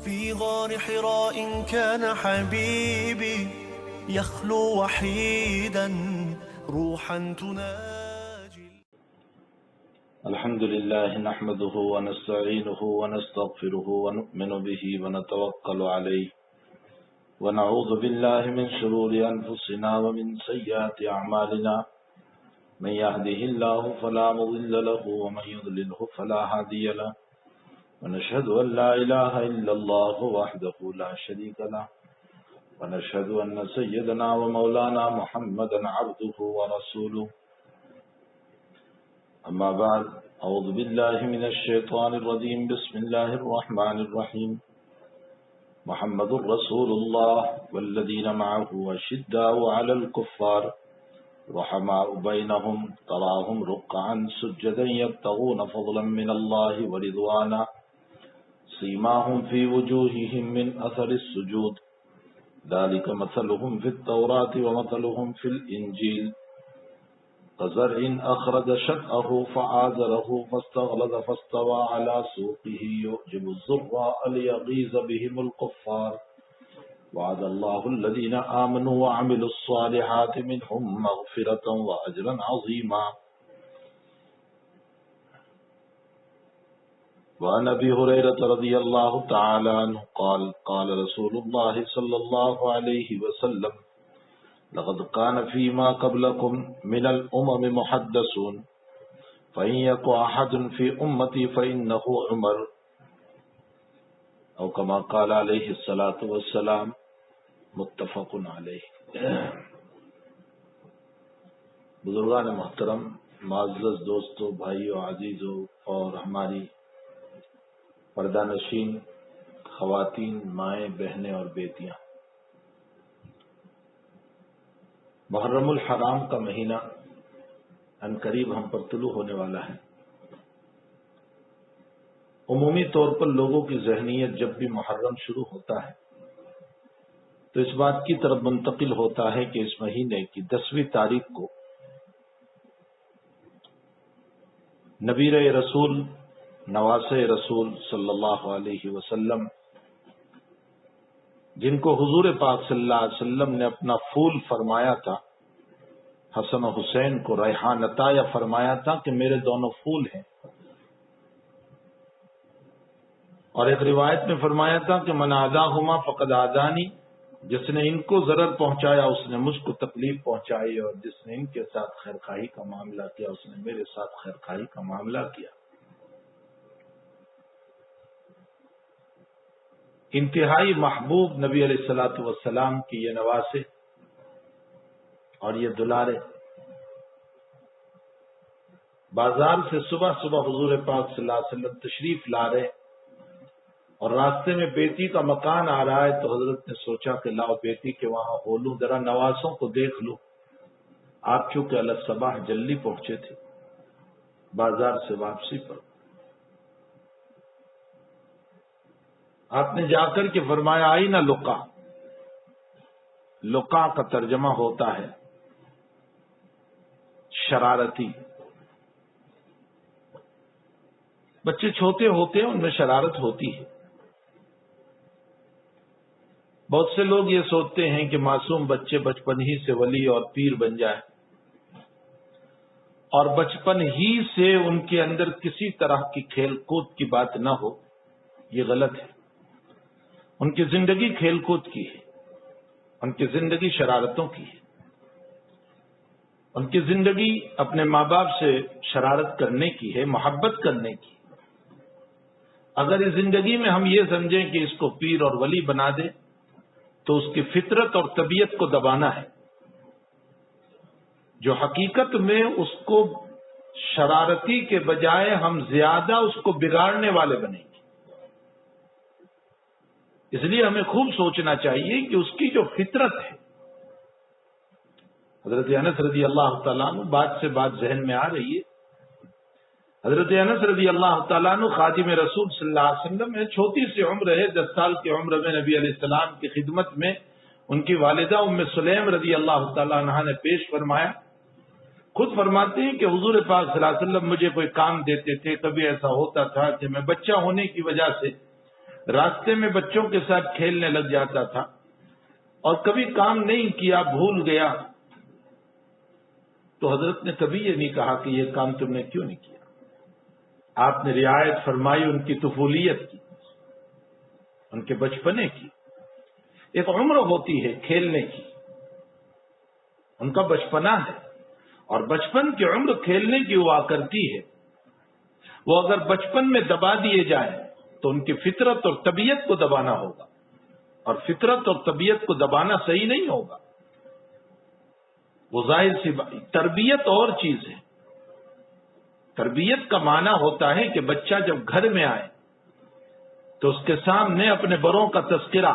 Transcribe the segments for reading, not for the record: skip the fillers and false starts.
في غار حراء كان حبيبي يخلو وحيدا روحا تناجي. الحمد لله نحمده ونستعينه ونستغفره ونؤمن به ونتوكل عليه ونعوذ بالله من شرور أنفسنا ومن سيئات أعمالنا من يهده الله فلا مضل له ومن يضلله فلا هادي له ونشهد أن لا إله إلا الله وحده لا شريك له ونشهد أن سيدنا ومولانا محمدا عبده ورسوله. أما بعد أعوذ بالله من الشيطان الرجيم. بسم الله الرحمن الرحيم. محمد رسول الله والذين معه أشداء على الكفار رحماء بينهم تراهم ركعا سجدا يبتغون فضلا من الله ورضوانا سيماهم في وجوههم من أثر السجود ذلك مثلهم في التوراة ومثلهم في الإنجيل كزرع أخرج شطأه فآزره فاستغلظ فاستوى على سوقه يعجب الزراء ليغيظ بهم الكفار وعد الله الذين آمنوا وعملوا الصالحات منهم مغفرة وأجرا عظيما. وعن أبي هريرة رضي الله تعالى عنه قال قال رسول الله صلى الله عليه وسلم لقد كان فيما قبلكم من الأمم محدثون فإن يك أحد في أمتي فإنه عمر أو كما قال عليه الصلاة والسلام متفق علیہ. بزرگان محترم، معزز دوستو، بھائیو، عزیزو اور ہماری پردہ نشین خواتین، مائیں، بہنیں اور بیٹیاں، محرم الحرام کا مہینہ ان قریب ہم پر طلوع ہونے والا ہے. عمومی طور پر لوگوں کی ذہنیت جب بھی محرم شروع ہوتا ہے تو اس بات کی طرف منتقل ہوتا ہے کہ اس مہینے کی 10ویں تاریخ کو نبی رسول، نواسے رسول صلی اللہ علیہ وسلم، جن کو حضور پاک صلی اللہ علیہ وسلم نے اپنا پھول فرمایا تھا، حسن و حسین کو ریحان عطیہ فرمایا تھا کہ میرے دونوں پھول ہیں، اور ایک روایت میں فرمایا تھا کہ من عاداہما فقد عادانی، جس نے ان کو ضرر پہنچایا اس نے مجھ کو تکلیف پہنچائی، اور جس نے ان کے ساتھ خیرخواہی کا معاملہ کیا اس نے میرے ساتھ خیرخواہی کا معاملہ کیا. انتہائی محبوب نبی علیہ الصلوۃ والسلام کی یہ نواسے اور یہ دلارے بازار سے صبح صبح حضور پاک صلی اللہ علیہ وسلم تشریف لا رہے، اور راستے میں بیٹی کا مکان آ رہا ہے تو حضرت نے سوچا کہ لاؤ بیٹی کے وہاں ہو لوں، ذرا نواسوں کو دیکھ لوں. آپ چونکہ الصباح جلدی پہنچے تھے بازار سے واپسی پر، آپ نے جا کر کے فرمایا آئی نہ لقا. لقا کا ترجمہ ہوتا ہے شرارتی. بچے چھوٹے ہوتے ہیں، ان میں شرارت ہوتی ہے. بہت سے لوگ یہ سوچتے ہیں کہ معصوم بچے بچپن ہی سے ولی اور پیر بن جائیں، اور بچپن ہی سے ان کے اندر کسی طرح کی کھیل کود کی بات نہ ہو. یہ غلط ہے. ان کی زندگی کھیل کود کی ہے، ان کی زندگی شرارتوں کی ہے، ان کی زندگی اپنے ماں باپ سے شرارت کرنے کی ہے، محبت کرنے کی. اگر اس زندگی میں ہم یہ سمجھیں کہ اس کو پیر اور ولی بنا دے تو اس کی فطرت اور طبیعت کو دبانا ہے، جو حقیقت میں اس کو شرارتی کے بجائے ہم زیادہ اس کو بگاڑنے والے بنیں گے. اس لیے ہمیں خوب سوچنا چاہیے کہ اس کی جو فطرت ہے. حضرت انس رضی اللہ تعالیٰ عنہ بات سے بات ذہن میں آ رہی ہے. حضرت انس رضی اللہ تعالیٰ عنہ خادم رسول صلی اللہ علیہ وسلم ہے، چھوٹی سی عمر ہے، 10 سال کی عمر میں نبی علیہ السلام کی خدمت میں ان کی والدہ ام سلیم رضی اللہ تعالیٰ عنہ نے پیش فرمایا. خود فرماتے ہیں کہ حضور پاک صلی اللہ علیہ وسلم مجھے کوئی کام دیتے تھے، کبھی ایسا ہوتا تھا کہ میں بچہ ہونے کی وجہ سے راستے میں بچوں کے ساتھ کھیلنے لگ جاتا تھا اور کبھی کام نہیں کیا، بھول گیا، تو حضرت نے کبھی یہ نہیں کہا کہ یہ کام تم نے کیوں نہیں کیا. آپ نے رعایت فرمائی ان کی طفولیت کی، ان کے بچپنے کی. ایک عمر ہوتی ہے کھیلنے کی، ان کا بچپنا ہے، اور بچپن کی عمر کھیلنے کی ہوا کرتی ہے. وہ اگر بچپن میں دبا دیے جائیں تو ان کی فطرت اور طبیعت کو دبانا ہوگا، اور فطرت اور طبیعت کو دبانا صحیح نہیں ہوگا. وہ ظاہر سی تربیت اور چیز ہے. تربیت کا معنی ہوتا ہے کہ بچہ جب گھر میں آئے تو اس کے سامنے اپنے بڑوں کا تذکرہ،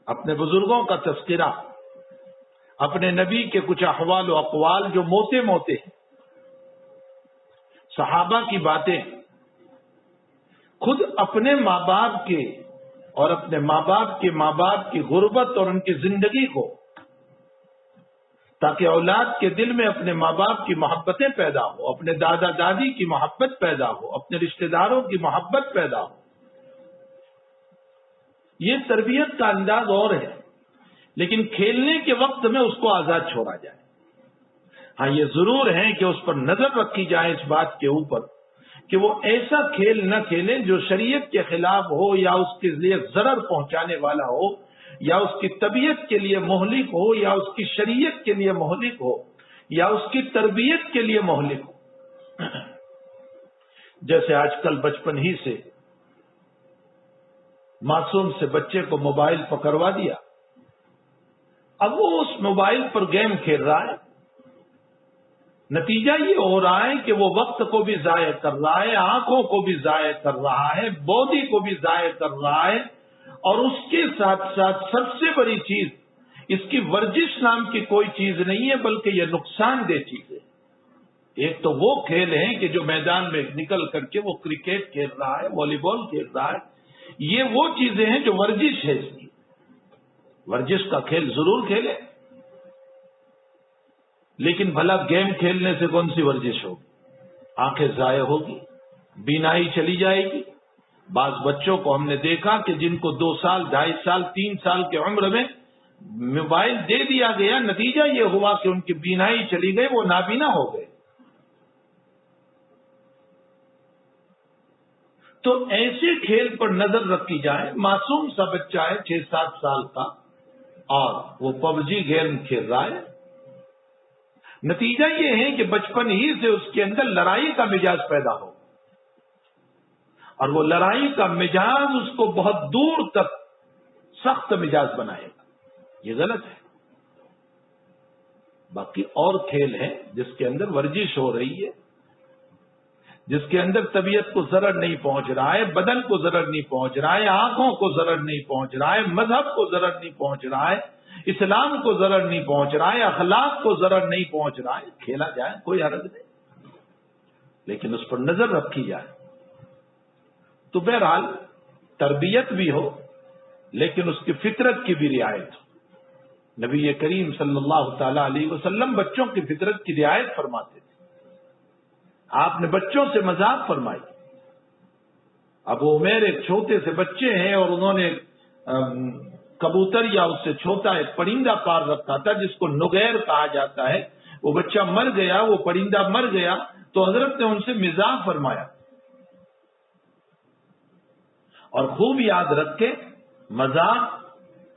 اپنے بزرگوں کا تذکرہ، اپنے نبی کے کچھ احوال و اقوال جو موتے موتے ہیں، صحابہ کی باتیں، خود اپنے ماں باپ کے اور اپنے ماں باپ کے ماں باپ کی غربت اور ان کی زندگی کو، تاکہ اولاد کے دل میں اپنے ماں باپ کی محبتیں پیدا ہو، اپنے دادا دادی کی محبت پیدا ہو، اپنے رشتہ داروں کی محبت پیدا ہو. یہ تربیت کا انداز اور ہے، لیکن کھیلنے کے وقت میں اس کو آزاد چھوڑا جائے. ہاں یہ ضرور ہے کہ اس پر نظر رکھی جائے اس بات کے اوپر کہ وہ ایسا کھیل نہ کھیلے جو شریعت کے خلاف ہو، یا اس کے لیے ضرر پہنچانے والا ہو، یا اس کی طبیعت کے لیے مہلک ہو، یا اس کی شریعت کے لیے مہلک ہو، یا اس کی تربیت کے لیے مہلک ہو. جیسے آج کل بچپن ہی سے معصوم سے بچے کو موبائل پکڑوا دیا، اب وہ اس موبائل پر گیم کھیل رہا ہے. نتیجہ یہ ہو رہا ہے کہ وہ وقت کو بھی ضائع کر رہا ہے، آنکھوں کو بھی ضائع کر رہا ہے، باڈی کو بھی ضائع کر رہا ہے، اور اس کے ساتھ ساتھ سب سے بڑی چیز اس کی ورزش نام کی کوئی چیز نہیں ہے، بلکہ یہ نقصان دہ چیز ہے. ایک تو وہ کھیل ہیں کہ جو میدان میں نکل کر کے وہ کرکٹ کھیل رہا ہے، والی بال کھیل رہا ہے، یہ وہ چیزیں ہیں جو ورزش ہے. اس کی ورزش کا کھیل ضرور کھیلے، لیکن بھلا گیم کھیلنے سے کون سی ورزش ہوگی؟ آنکھیں ضائع ہوگی، بینائی چلی جائے گی. بعض بچوں کو ہم نے دیکھا کہ جن کو 2 سال 2.5 سال 3 سال کی عمر میں موبائل دے دیا گیا، نتیجہ یہ ہوا کہ ان کی بینائی چلی گئی، وہ نابینا ہو گئے. تو ایسے کھیل پر نظر رکھی جائے. معصوم سا بچہ ہے 6-7 سال کا اور وہ پب جی گیم کھیل رہا ہے، نتیجہ یہ ہے کہ بچپن ہی سے اس کے اندر لڑائی کا مزاج پیدا ہو، اور وہ لڑائی کا مزاج اس کو بہت دور تک سخت مزاج بنائے گا. یہ غلط ہے. باقی اور کھیل ہیں جس کے اندر ورزش ہو رہی ہے، جس کے اندر طبیعت کو ضرر نہیں پہنچ رہا ہے، بدن کو ضرر نہیں پہنچ رہا ہے، آنکھوں کو ضرر نہیں پہنچ رہا ہے، مذہب کو ضرر نہیں پہنچ رہا ہے، اسلام کو ضرر نہیں پہنچ رہا ہے، اخلاق کو ضرر نہیں پہنچ رہا ہے. کھیلا جائے، کوئی حرج نہیں، لیکن اس پر نظر رکھی جائے. تو بہرحال تربیت بھی ہو لیکن اس کی فطرت کی بھی رعایت ہو. نبی کریم صلی اللہ تعالی علیہ وسلم بچوں کی فطرت کی رعایت فرماتے تھے. آپ نے بچوں سے مذاق فرمائی. ابو عمیر ایک چھوٹے سے بچے ہیں اور انہوں نے کبوتر یا اس سے چھوٹا ایک پرندہ پال رکھا تھا جس کو نغیر کہا جاتا ہے. وہ بچہ مر گیا، وہ پرندہ مر گیا، تو حضرت نے ان سے مزاح فرمایا. اور خوب یاد رکھے، مذاق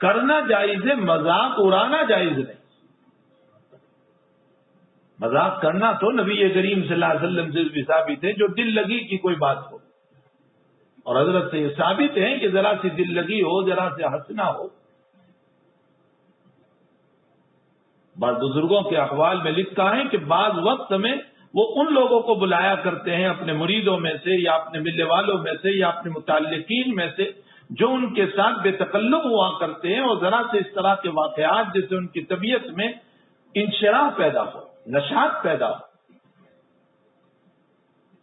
کرنا جائز ہے، مذاق اڑانا جائز نہیں. مذاق کرنا تو نبی کریم صلی اللہ علیہ وسلم سے بھی ثابت ہے، جو دل لگی کی کوئی بات ہو. اور حضرت سے یہ ثابت ہے کہ ذرا سی دل لگی ہو، ذرا سے ہنسنا ہو. بعض بزرگوں کے احوال میں لکھا ہے کہ بعض وقت میں وہ ان لوگوں کو بلایا کرتے ہیں اپنے مریدوں میں سے یا اپنے ملنے والوں میں سے یا اپنے متعلقین میں سے جو ان کے ساتھ بے تکلف ہوا کرتے ہیں، اور ذرا سے اس طرح کے واقعات جس سے ان کی طبیعت میں انشراح پیدا ہو، نشاط پیدا ہو.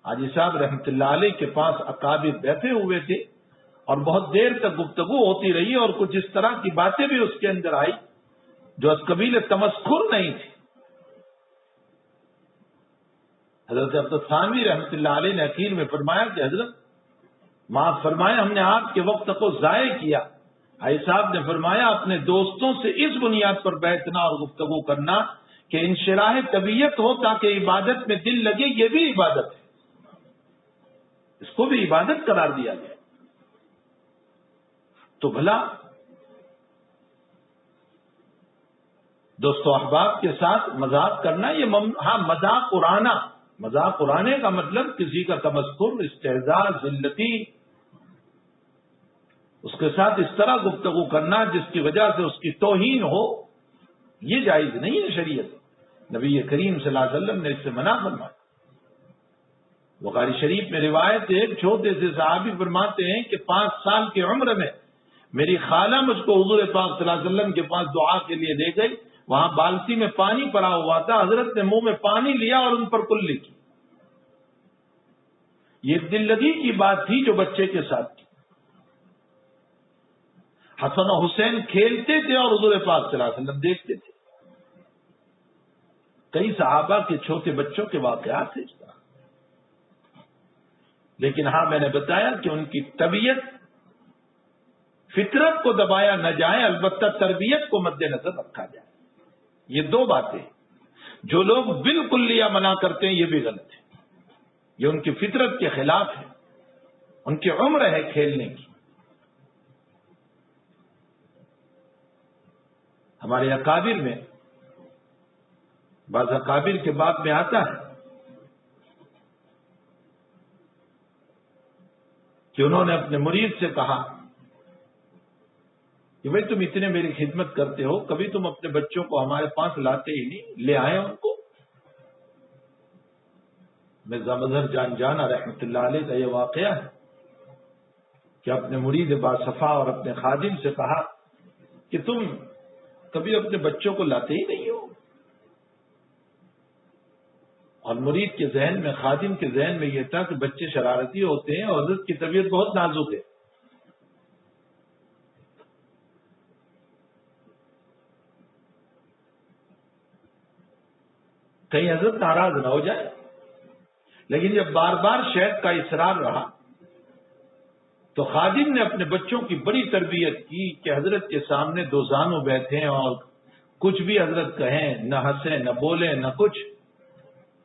حاجی صاحب رحمت اللہ علیہ کے پاس اکابر بیٹھے ہوئے تھے اور بہت دیر تک گفتگو ہوتی رہی اور کچھ اس طرح کی باتیں بھی اس کے اندر آئی جو از قبیل تمسخر نہیں تھی. حضرت عبدالثانوی رحمت اللہ علیہ نے اخیر میں فرمایا کہ حضرت معاف فرمائے ہم نے آپ کے وقت کو ضائع کیا. بھائی صاحب نے فرمایا اپنے دوستوں سے اس بنیاد پر بیٹھنا اور گفتگو کرنا کہ انشراح طبیعت ہو تاکہ عبادت میں دل لگے. یہ بھی عبادت ہے, اس کو بھی عبادت قرار دیا گیا. تو بھلا دوستو احباب کے ساتھ مذاق کرنا یہ ہاں مذاق اڑانا, مذاق اڑانے کا مطلب کسی کا تمسخر, استہزاء, ذلتی, اس کے ساتھ اس طرح گفتگو کرنا جس کی وجہ سے اس کی توہین ہو, یہ جائز نہیں ہے شریعت. نبی کریم صلی اللہ علیہ وسلم نے اس سے منع فرمایا. بخاری شریف میں روایت ہے, ایک چھوٹے سے صحابی فرماتے ہیں کہ 5 سال کی عمر میں میری خالہ مجھ کو حضور پاک صلی اللہ علیہ وسلم کے پاس دعا کے لیے لے گئی. وہاں بالٹی میں پانی پڑا ہوا تھا, حضرت نے منہ میں پانی لیا اور ان پر کلی کی. یہ دل لگی کی بات تھی جو بچے کے ساتھ کی. حسن و حسین کھیلتے تھے اور حضور پاک صلی اللہ علیہ وسلم دیکھتے تھے. کئی صحابہ کے چھوٹے بچوں کے واقعات ہیں اس طرح. لیکن ہاں میں نے بتایا کہ ان کی طبیعت, فطرت کو دبایا نہ جائے, البتہ تربیت کو مد نظر رکھا جائے. یہ 2 باتیں جو لوگ بالکل لیا منع کرتے ہیں یہ بھی غلط ہے. یہ ان کی فطرت کے خلاف ہے, ان کی عمر ہے کھیلنے کی. ہمارے اکابر میں, بعض اکابر کے باب میں آتا ہے کہ انہوں نے اپنے مرید سے کہا کہ بھائی تم اتنے میری خدمت کرتے ہو, کبھی تم اپنے بچوں کو ہمارے پاس لاتے ہی نہیں, لے آئے ان کو. مرزا مظہر جان جانا رحمت اللہ علیہ کا یہ واقعہ ہے کہ اپنے مرید باصفا اور اپنے خادم سے کہا کہ تم کبھی اپنے بچوں کو لاتے ہی نہیں ہو. اور مرید کے ذہن میں, خادم کے ذہن میں یہ تھا کہ بچے شرارتی ہوتے ہیں اور حضرت کی طبیعت بہت نازک ہے. کہیں حضرت ناراض نہ ہو جائے. لیکن جب بار بار شیخ کا اصرار رہا تو خادم نے اپنے بچوں کی بڑی تربیت کی کہ حضرت کے سامنے 2 زانو بیٹھیں اور کچھ بھی حضرت کہیں, نہ ہنسیں نہ بولیں نہ کچھ.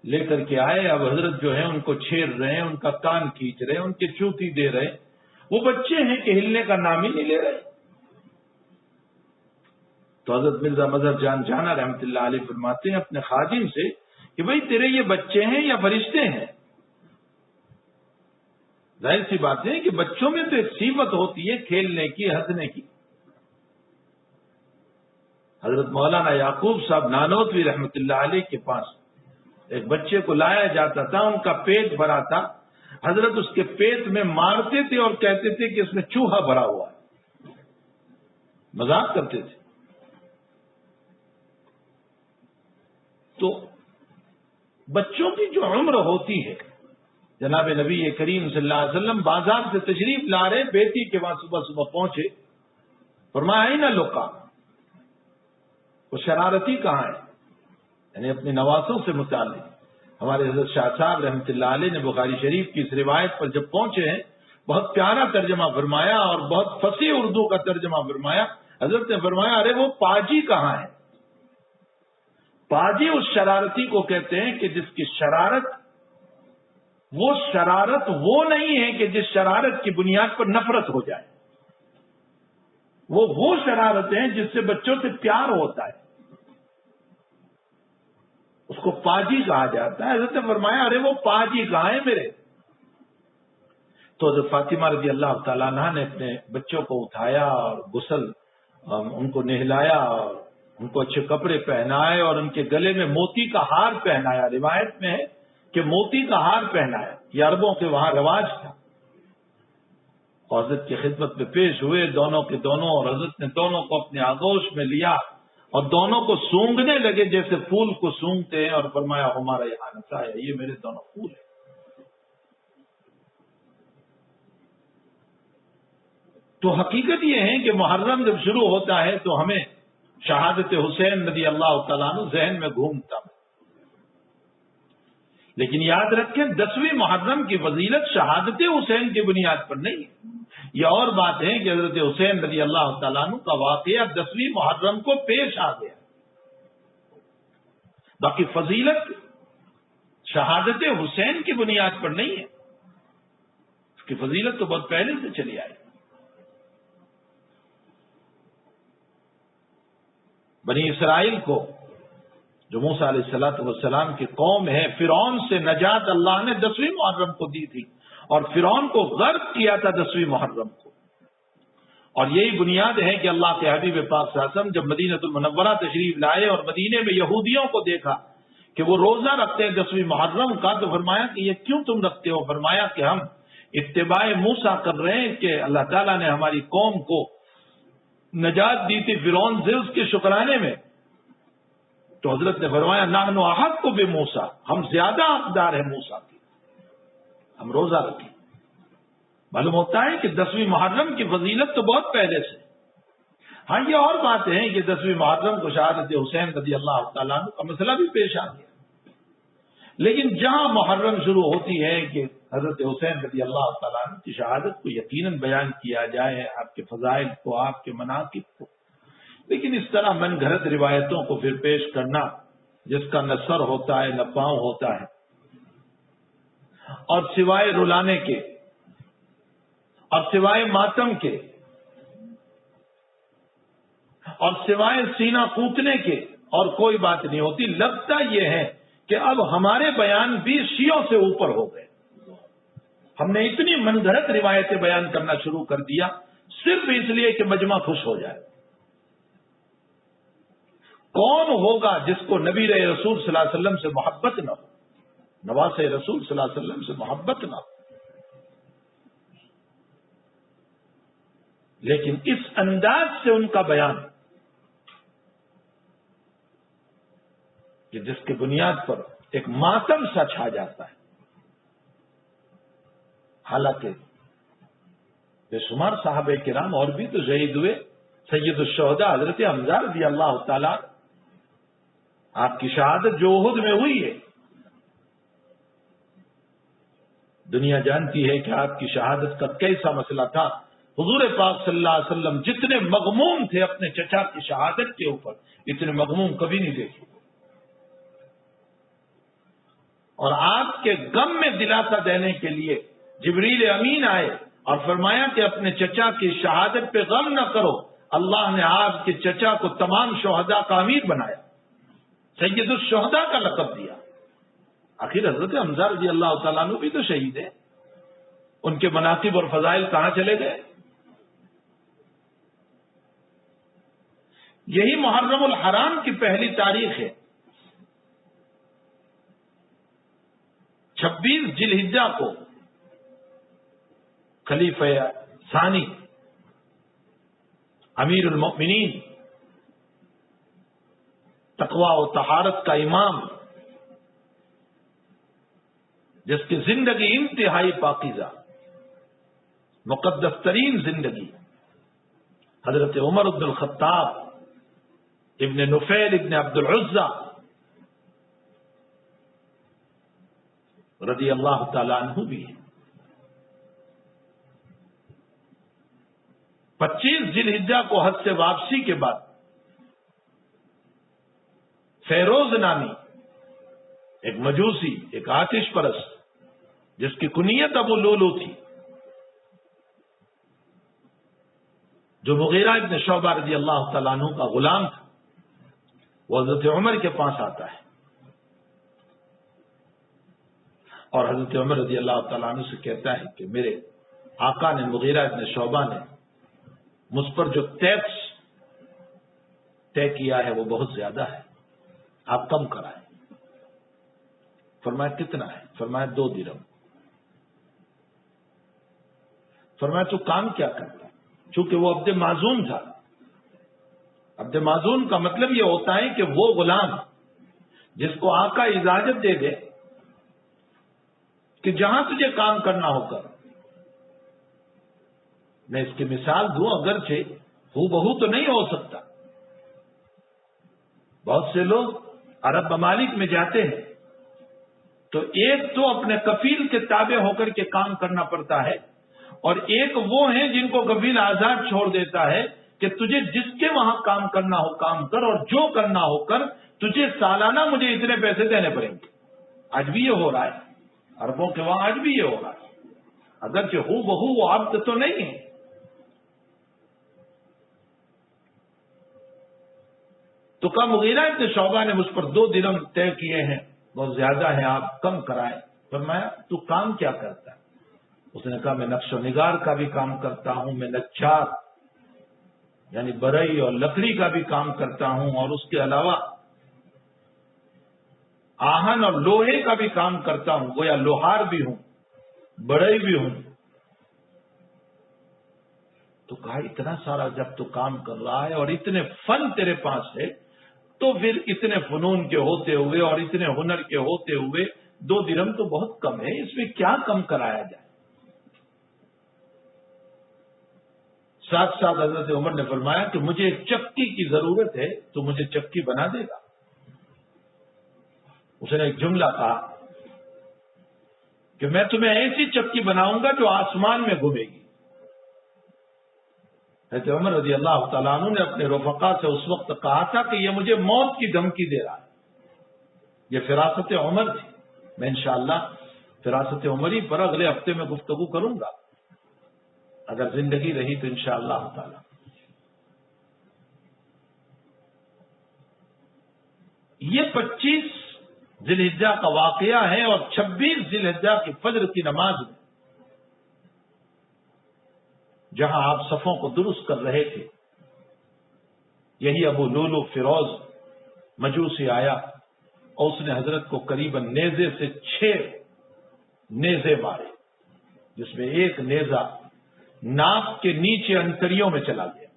لے کر کے آئے. اب حضرت جو ہیں ان کو چھیڑ رہے ہیں, ان کا کان کھینچ رہے ہیں, ان کی چوٹی دے رہے ہیں. وہ بچے ہیں کہ ہلنے کا نام ہی نہیں لے رہے. تو حضرت مرزا مظہر جان جانا رحمت اللہ علیہ فرماتے ہیں اپنے خادم سے کہ بھئی تیرے یہ بچے ہیں یا فرشتے ہیں؟ ظاہر سی بات ہے کہ بچوں میں تو ایک صفت ہوتی ہے کھیلنے کی, ہنسنے کی. حضرت مولانا یعقوب صاحب نانوتوی رحمت اللہ علیہ کے پاس ایک بچے کو لایا جاتا تھا, ان کا پیٹ بھرا تھا. حضرت اس کے پیٹ میں مارتے تھے اور کہتے تھے کہ اس میں چوہا بھرا ہوا ہے, مذاق کرتے تھے. تو بچوں کی جو عمر ہوتی ہے, جناب نبی کریم صلی اللہ علیہ وسلم بازار سے تشریف لا رہے, بیٹی کے وہاں صبح صبح پہنچے. فرمایا ہی نہ لوکا, وہ شرارتی کہاں ہے, یعنی اپنے نواسوں سے متعلق. ہمارے حضرت شاہ صاحب رحمت اللہ علیہ نے بخاری شریف کی اس روایت پر جب پہنچے ہیں بہت پیارا ترجمہ فرمایا اور بہت فصیح اردو کا ترجمہ فرمایا. حضرت نے فرمایا ارے وہ پاجی کہاں ہے؟ پاجی اس شرارتی کو کہتے ہیں کہ جس کی شرارت وہ نہیں ہے کہ جس شرارت کی بنیاد پر نفرت ہو جائے. وہ شرارتیں ہیں جس سے بچوں سے پیار ہوتا ہے, اس کو پاجی کہا جاتا ہے. حضرت نے فرمایا ارے وہ پاجی کہاں ہے میرے؟ تو حضرت فاطمہ رضی اللہ تعالیٰ عنہ نے اپنے بچوں کو اٹھایا اور غسل, ان کو نہلایا اور ان کو اچھے کپڑے پہنائے اور ان کے گلے میں موتی کا ہار پہنایا. روایت میں ہے کہ موتی کا ہار پہنایا, یہ عربوں کے وہاں رواج تھا. حضرت کی خدمت میں پیش ہوئے دونوں کے دونوں, اور حضرت نے دونوں کو اپنے آغوش میں لیا اور دونوں کو سونگنے لگے جیسے پھول کو سونگتے ہیں, اور فرمایا ہمارا یہاں نسا ہے, یہ میرے دونوں پھول ہیں. تو حقیقت یہ ہے کہ محرم جب شروع ہوتا ہے تو ہمیں شہادت حسین رضی اللہ تعالیٰ عنہ ذہن میں گھومتا ہے. لیکن یاد رکھیں 10ویں محرم کی فضیلت شہادت حسین کی بنیاد پر نہیں ہے. یہ اور بات ہے کہ حضرت حسین رضی اللہ تعالیٰ عنہ کا واقعہ 10ویں محرم کو پیش آ گیا. باقی فضیلت شہادت حسین کی بنیاد پر نہیں ہے، اس کی فضیلت تو بہت پہلے سے چلی آئی. بنی اسرائیل کو جو موسیٰ علیہ الصلوۃ والسلام کی قوم ہے، فرعون سے نجات اللہ نے 10ویں محرم کو دی تھی، اور فرعون کو غرق کیا تھا 10ویں محرم کو. اور یہی بنیاد ہے کہ اللہ کے حبیب پاک صلی اللہ علیہ وسلم جب مدینہ المنورہ تشریف لائے اور مدینے میں یہودیوں کو دیکھا کہ وہ روزہ رکھتے ہیں 10ویں محرم کا، تو فرمایا کہ یہ کیوں تم رکھتے ہو؟ فرمایا کہ ہم اتباع موسیٰ کر رہے ہیں کہ اللہ تعالیٰ نے ہماری قوم کو نجات دی تھی فرعون سے، اس کے شکرانے میں. تو حضرت نے فرمایا نحن احق بموسیٰ، ہم زیادہ حقدار ہیں موسیٰ کی، ہم روزہ رکھیں. معلوم ہوتا ہے کہ 10ویں محرم کی فضیلت تو بہت پہلے سے. ہاں یہ اور بات ہے کہ 10ویں محرم کو شہادت حسین رضی اللہ تعالیٰ عنہ کا مسئلہ بھی پیش آ گیا. لیکن جہاں محرم شروع ہوتی ہے کہ حضرت حسین رضی اللہ تعالیٰ عنہ کی شہادت کو یقیناً بیان کیا جائے، آپ کے فضائل کو، آپ کے مناقب کو. لیکن اس طرح من گھڑت روایتوں کو پھر پیش کرنا جس کا نہ سر ہوتا ہے نہ پاؤں ہوتا ہے، اور سوائے رلانے کے اور سوائے ماتم کے اور سوائے سینہ کوٹنے کے اور کوئی بات نہیں ہوتی. لگتا یہ ہے کہ اب ہمارے بیان بھی شیعوں سے اوپر ہو گئے. ہم نے اتنی من گھڑت روایتیں بیان کرنا شروع کر دیا صرف اس لیے کہ مجمع خوش ہو جائے. کون ہوگا جس کو نبی رسول صلی اللہ علیہ وسلم سے محبت نہ ہو، نواز رسول صلی اللہ علیہ وسلم سے محبت نہ ہو؟ لیکن اس انداز سے ان کا بیان کہ جس کی بنیاد پر ایک ماتم سا چھا جاتا ہے. حالانکہ بے شمار صحابہ کرام اور بھی تو شہید ہوئے. سید الشہداء حضرت حمزہ رضی اللہ تعالیٰ، آپ کی شہادت جو احد میں ہوئی ہے، دنیا جانتی ہے کہ آپ کی شہادت کا کیسا مسئلہ تھا. حضور پاک صلی اللہ علیہ وسلم جتنے مغموم تھے اپنے چچا کی شہادت کے اوپر، اتنے مغموم کبھی نہیں دیکھے. اور آپ کے غم میں دلاسا دینے کے لیے جبریل امین آئے اور فرمایا کہ اپنے چچا کی شہادت پہ غم نہ کرو. اللہ نے آپ کے چچا کو تمام شہداء کا امیر بنایا، سید الشہداء کا لقب دیا. آخر حضرت حمزہ رضی اللہ تعالیٰ عنہ بھی تو شہید ہیں، ان کے مناقب اور فضائل کہاں چلے گئے؟ یہی محرم الحرام کی پہلی تاریخ ہے. 26 ذی الحجہ کو خلیفہ ثانی امیر المؤمنین، تقوی و طہارت کا امام، جس کی زندگی انتہائی پاکیزہ مقدس ترین زندگی، حضرت عمر بن الخطاب ابن نفیل ابن عبد العزہ رضی اللہ تعالیٰ عنہ بھی ہے. 25 ذی الحجہ کو حج سے واپسی کے بعد فیروز نامی ایک مجوسی، ایک آتش پرست، جس کی کنیت ابو لولو تھی، جو مغیرہ ابن شعبہ رضی اللہ تعالیٰ عنہ کا غلام تھا، وہ حضرت عمر کے پاس آتا ہے اور حضرت عمر رضی اللہ تعالیٰ عنہ سے کہتا ہے کہ میرے آقا نے، مغیرہ ابن شعبہ نے مجھ پر جو ٹیکس طے کیا ہے وہ بہت زیادہ ہے، آپ کم کرائیں. فرمایا کتنا ہے؟ فرمایا 2 درہم. فرمایا تو کام کیا کرتا؟ چونکہ وہ عبد معزون تھا. عبد معزون کا مطلب یہ ہوتا ہے کہ وہ غلام جس کو آقا اجازت دے دے کہ جہاں تجھے کام کرنا ہو کر. میں اس کی مثال دوں، اگرچہ ہو بہو تو نہیں ہو سکتا. بہت سے لوگ عرب ممالک میں جاتے ہیں تو ایک تو اپنے کفیل کے تابع ہو کر کے کام کرنا پڑتا ہے، اور ایک وہ ہیں جن کو کفیل آزاد چھوڑ دیتا ہے کہ تجھے جس کے وہاں کام کرنا ہو کام کر، اور جو کرنا ہو کر، تجھے سالانہ مجھے اتنے پیسے دینے پڑیں گے۔ آج بھی یہ ہو رہا ہے، عربوں کے وہاں آج بھی یہ ہو رہا ہے، اگرچہ ہو بہو وہ عبد تو نہیں ہے۔ تو کہا مغیرہ ابن شعبہ نے مجھ پر 2 درہم طے کیے ہیں، بہت زیادہ ہیں، آپ کم کرائیں۔ فرمایا تو کام کیا کرتا ہے؟ اس نے کہا میں نقش و نگار کا بھی کام کرتا ہوں، میں نجار یعنی برئی اور لکڑی کا بھی کام کرتا ہوں، اور اس کے علاوہ آہن اور لوہے کا بھی کام کرتا ہوں، گویا لوہار بھی ہوں، بڑئی بھی ہوں۔ تو کہا اتنا سارا جب تو کام کر رہا ہے اور اتنے فن تیرے پاس ہے، تو پھر اتنے فنون کے ہوتے ہوئے اور اتنے ہنر کے ہوتے ہوئے 2 درہم تو بہت کم ہے، اس میں کیا کم کرایا جائے؟ ساتھ ساتھ حضرت عمر نے فرمایا کہ مجھے ایک چکی کی ضرورت ہے، تو مجھے چکی بنا دے گا؟ اس نے ایک جملہ کہا کہ میں تمہیں ایسی چکی بناؤں گا جو آسمان میں گھومے گی۔ حضرت عمر رضی اللہ تعالیٰ عنہ نے اپنے رفقا سے اس وقت کہا تھا کہ یہ مجھے موت کی دھمکی دے رہا ہے۔ یہ فراست عمر تھی۔ میں انشاءاللہ فراست عمری پر اگلے ہفتے میں گفتگو کروں گا، اگر زندگی رہی تو انشاءاللہ تعالی۔ یہ 25 ذی الحجہ کا واقعہ ہے، اور 26 ذی الحجہ کی فجر کی نماز میں جہاں آپ صفوں کو درست کر رہے تھے، یہی ابو لولو فیروز مجوسی آیا اور اس نے حضرت کو قریب نیزے سے 6 نیزے مارے، جس میں ایک نیزہ ناک کے نیچے انتڑیوں میں چلا گیا۔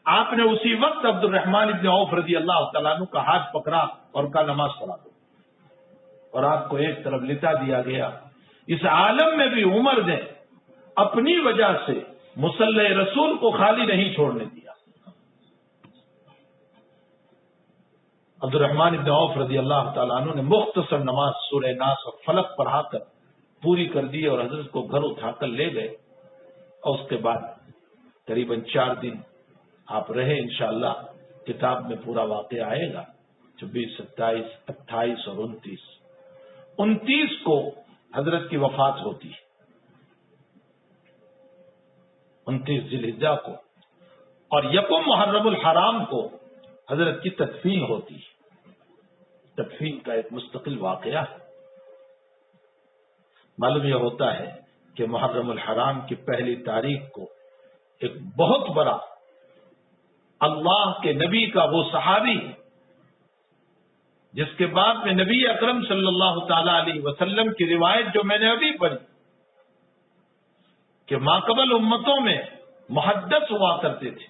آپ نے اسی وقت عبد الرحمن ابن عوف رضی اللہ تعالیٰ عنہ کا ہاتھ پکڑا اور کہا نماز پڑھا دو، اور آپ کو ایک طرف لٹا دیا گیا۔ اس عالم میں بھی عمر نے اپنی وجہ سے مصلی رسول کو خالی نہیں چھوڑنے دیا۔ عبد الرحمن ابن عوف رضی اللہ تعالیٰ عنہ نے مختصر نماز سورہ ناس اور فلق پڑھا کر پوری کر دی، اور حضرت کو گھر اٹھا کر لے گئے، اور اس کے بعد قریباً 4 دن آپ رہے۔ انشاءاللہ کتاب میں پورا واقعہ آئے گا۔ 26، 27، 28 اور 29 کو حضرت کی وفات ہوتی ہے، 29 ذی الحجہ کو، اور یکم محرم الحرام کو حضرت کی تدفین ہوتی ہے۔ تدفین کا ایک مستقل واقعہ ہے۔ معلوم یہ ہوتا ہے کہ محرم الحرام کی پہلی تاریخ کو ایک بہت بڑا اللہ کے نبی کا وہ صحابی ہے جس کے بعد میں نبی اکرم صلی اللہ تعالی علیہ وسلم کی روایت جو میں نے ابھی پڑھی کہ ماقبل امتوں میں محدث ہوا کرتے تھے،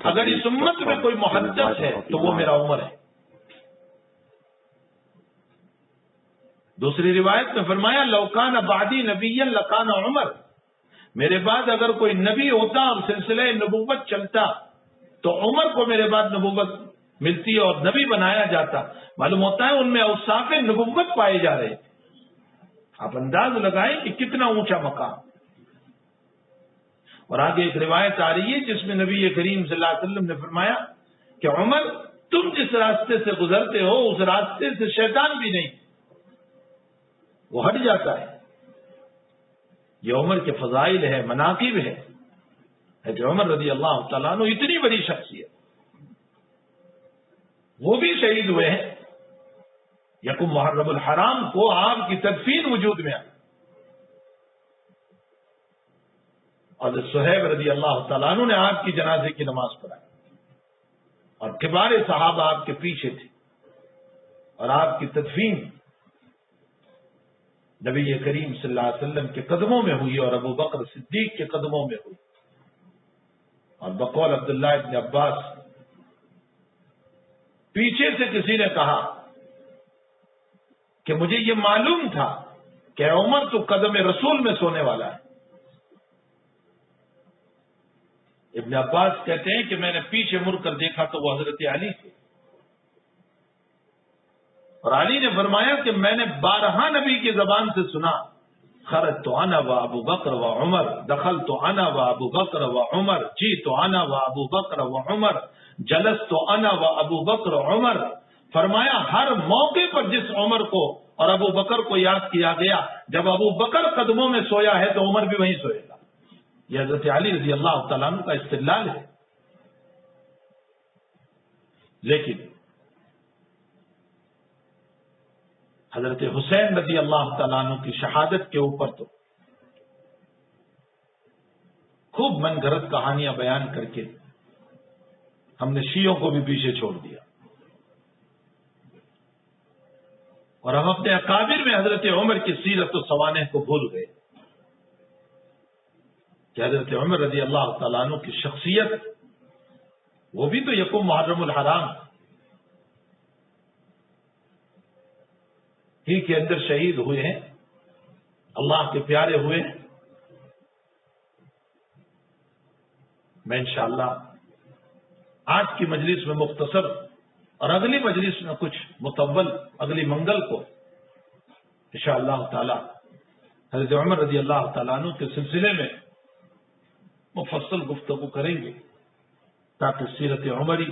اگر اس امت میں کوئی محدث ہے تو وہ میرا عمر ہے۔ دوسری روایت میں فرمایا لو کان بعدی نبی لکان عمر، میرے بعد اگر کوئی نبی ہوتا اور سلسلہ نبوت چلتا تو عمر کو میرے بعد نبوت ملتی اور نبی بنایا جاتا۔ معلوم ہوتا ہے ان میں اوصاف نبوت پائے جا رہے تھے۔ آپ انداز لگائیں کہ کتنا اونچا مقام۔ اور آگے ایک روایت آ رہی ہے جس میں نبی کریم صلی اللہ علیہ وسلم نے فرمایا کہ عمر تم جس راستے سے گزرتے ہو اس راستے سے شیطان بھی نہیں، وہ ہٹ جاتا ہے۔ یہ عمر کے فضائل ہے، مناقب ہے کہ عمر رضی اللہ تعالیٰ عنہ اتنی بڑی شخصیت، وہ بھی شہید ہوئے ہیں۔ یکم محرم الحرام کو آپ کی تدفین وجود میں آئی، اور صہیب رضی اللہ تعالیٰ عنہ نے آپ کی جنازے کی نماز پڑھائی، اور کبار صحابہ آپ کے پیچھے تھے، اور آپ کی تدفین نبی کریم صلی اللہ علیہ وسلم کے قدموں میں ہوئی اور ابو بکر صدیق کے قدموں میں ہوئی۔ اور بقول عبداللہ ابن عباس پیچھے سے کسی نے کہا کہ مجھے یہ معلوم تھا کہ عمر تو قدم رسول میں سونے والا ہے۔ ابن عباس کہتے ہیں کہ میں نے پیچھے مڑ کر دیکھا تو وہ حضرت علی تھے، اور علی نے فرمایا کہ میں نے 12 نبی کی زبان سے سنا، خرجت انا و ابو بکر و عمر، دخلت انا و ابو بکر و عمر، جئت انا و ابو بکر و عمر، جلست انا و ابو بکر و عمر. فرمایا ہر موقع پر جس عمر کو اور ابو بکر کو یاد کیا گیا، جب ابو بکر قدموں میں سویا ہے تو عمر بھی وہیں سوئے گا. یہ حضرت علی رضی اللہ تعالیٰ عنہ کا استدلال ہے. لیکن حضرت حسین رضی اللہ تعالیٰ عنہ کی شہادت کے اوپر تو خوب من گھڑت کہانیاں بیان کر کے ہم نے شیعوں کو بھی پیچھے چھوڑ دیا، اور ہم اپنے اکابر میں حضرت عمر کی سیرت و سوانح کو بھول گئے کہ حضرت عمر رضی اللہ تعالیٰ عنہ کی شخصیت، وہ بھی تو یکم محرم الحرام ہی کے اندر شہید ہوئے ہیں، اللہ کے پیارے ہوئے ہیں. میں انشاءاللہ آج کی مجلس میں مختصر اور اگلی مجلس میں کچھ مطول اگلی منگل کو انشاءاللہ تعالی حضرت عمر رضی اللہ تعالیٰ عنہ کے سلسلے میں مفصل گفتگو کریں گے، تاکہ سیرت عمری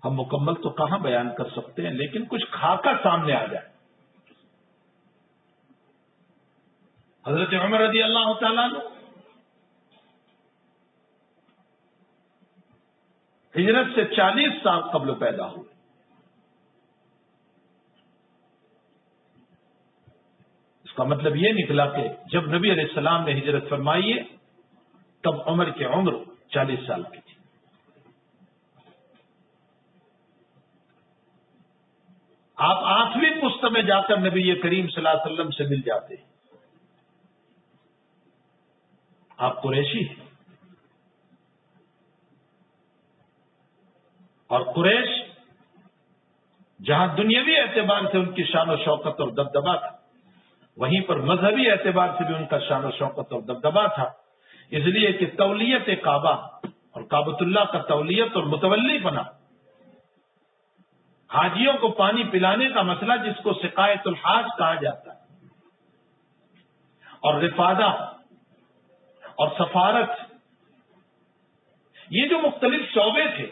ہم مکمل تو کہاں بیان کر سکتے ہیں، لیکن کچھ خاکہ سامنے آ جائے. حضرت عمر رضی اللہ تعالیٰ عنہ ہجرت سے 40 سال قبل پیدا ہوئے. اس کا مطلب یہ نکلا کہ جب نبی علیہ السلام نے ہجرت فرمائی ہے تب عمر کی عمر 40 سال کی تھی. آپ 8ویں پشت میں جا کر نبی کریم صلی اللہ علیہ وسلم سے مل جاتے ہیں. آپ قریشی ہیں، اور قریش جہاں دنیاوی اعتبار سے ان کی شان و شوکت اور دبدبا تھا، وہیں پر مذہبی اعتبار سے بھی ان کا شان و شوکت اور دبدبا تھا. اس لیے کہ تولیت کعبہ اور کعبۃ اللہ کا تولیت اور متولی بنا، حاجیوں کو پانی پلانے کا مسئلہ جس کو سقایت الحاج کہا جاتا ہے، اور رفادہ اور سفارت، یہ جو مختلف شعبے تھے،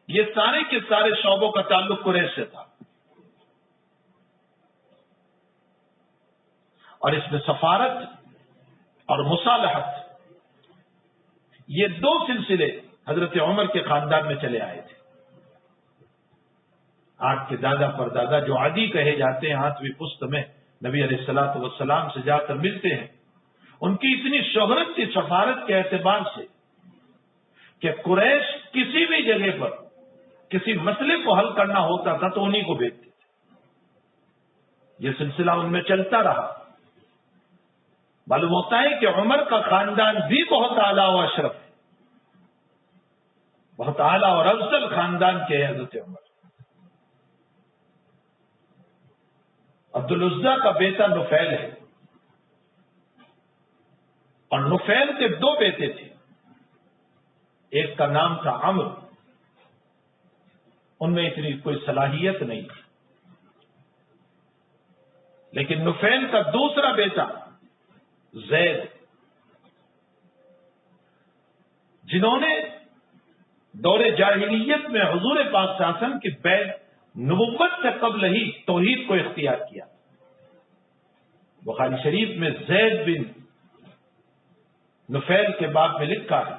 یہ سارے کے سارے شعبوں کا تعلق قریش سے تھا. اور اس میں سفارت اور مصالحت، یہ 2 سلسلے حضرت عمر کے خاندان میں چلے آئے تھے. آپ کے دادا پر دادا جو عدی کہے جاتے ہیں، 8ویں پشت میں نبی علیہ الصلوۃ والسلام سے جا کر ملتے ہیں. ان کی اتنی شہرت تھی سفارت کے اعتبار سے کہ قریش کسی بھی جگہ پر کسی مسئلے کو حل کرنا ہوتا تھا تو انہی کو بھیجتے تھے. یہ سلسلہ ان میں چلتا رہا. معلوم ہوتا ہے کہ عمر کا خاندان بھی بہت اعلیٰ و اشرف ہے، بہت اعلیٰ اور افضل خاندان کے ہیں حضرت عمر. عبد العزیٰ کا بیٹا نفیل ہے، اور نفیل کے 2 بیٹے تھے. ایک کا نام تھا عمرو، ان میں اتنی کوئی صلاحیت نہیں تھی، لیکن نفیل کا دوسرا بیٹا زید، جنہوں نے دور جاہلیت میں حضور پاک صلی اللہ علیہ وسلم کی بیعت نبوت سے قبل ہی توحید کو اختیار کیا. بخاری شریف میں زید بن نفیل کے باب میں لکھا ہے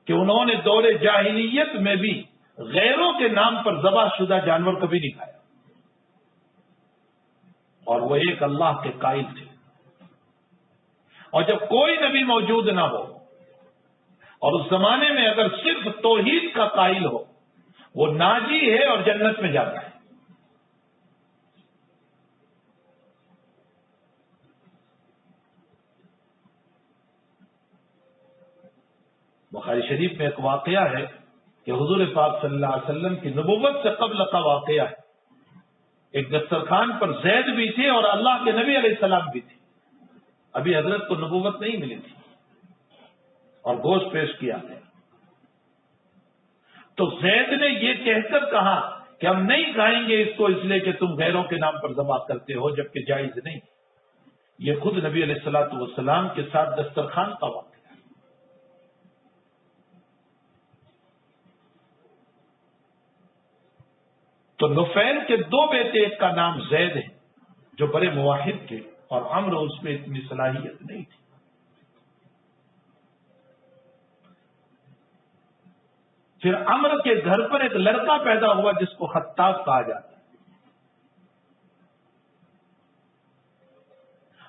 کہ انہوں نے دور جاہلیت میں بھی غیروں کے نام پر ذبح شدہ جانور کبھی نہیں کھایا، اور وہ ایک اللہ کے قائل تھے. اور جب کوئی نبی موجود نہ ہو اور اس زمانے میں اگر صرف توحید کا قائل ہو، وہ ناجی ہے اور جنت میں جاتا ہے. بخاری شریف میں ایک واقعہ ہے کہ حضور پاک صلی اللہ علیہ وسلم کی نبوت سے قبل کا واقعہ ہے. ایک دسترخوان پر زید بھی تھے اور اللہ کے نبی علیہ السلام بھی تھے. ابھی حضرت کو نبوت نہیں ملی تھی اور گوشت پیش کیا گیا. تو زید نے یہ کہہ کر کہا کہ ہم نہیں کھائیں گے اس کو اس لیے کہ تم غیروں کے نام پر ذبح کرتے ہو، جبکہ جائز نہیں۔ یہ خود نبی علیہ الصلوۃ والسلام کے ساتھ دسترخوان کا واقعہ ہے۔ تو نفیل کے دو بیٹے، ایک کا نام زید ہے جو بڑے موحد تھے، اور عمرو اس میں اتنی صلاحیت نہیں تھی۔ پھر عمرو کے گھر پر ایک لڑکا پیدا ہوا جس کو خطاب کہا جاتا ہے،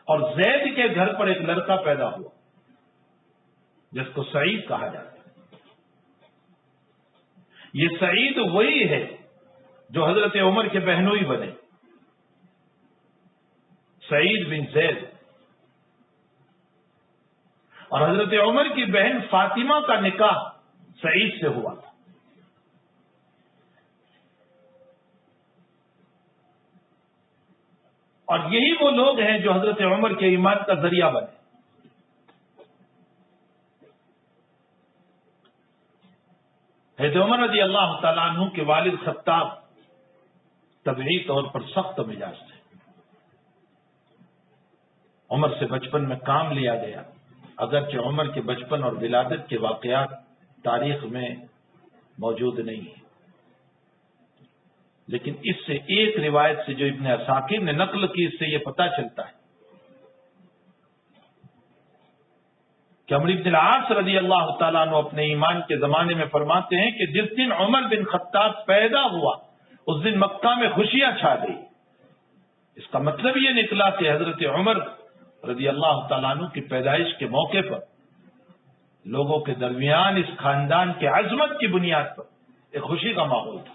اور زید کے گھر پر ایک لڑکا پیدا ہوا جس کو سعید کہا جاتا ہے۔ یہ سعید وہی ہے جو حضرت عمر کے بہنوئی بنے، سعید بن زید، اور حضرت عمر کی بہن فاطمہ کا نکاح سعید سے ہوا تھا۔ اور یہی وہ لوگ ہیں جو حضرت عمر کے ایمان کا ذریعہ بنے۔ حضرت عمر رضی اللہ تعالیٰ عنہ کے والد خطاب طبعی طور پر سخت مزاج تھے۔ عمر سے بچپن میں کام لیا گیا، اگرچہ عمر کے بچپن اور ولادت کے واقعات تاریخ میں موجود نہیں ہیں، لیکن اس سے ایک روایت سے جو ابن عساکر نے نقل کی، اس سے یہ پتہ چلتا ہے کہ عمرو بن العاص رضی اللہ تعالیٰ عنہ اپنے ایمان کے زمانے میں فرماتے ہیں کہ جس دن عمر بن خطاب پیدا ہوا اس دن مکہ میں خوشیاں چھا گئی۔ اس کا مطلب یہ نکلا کہ حضرت عمر رضی اللہ تعالیٰ عنہ کی پیدائش کے موقع پر لوگوں کے درمیان اس خاندان کے عظمت کی بنیاد پر ایک خوشی کا ماحول تھا۔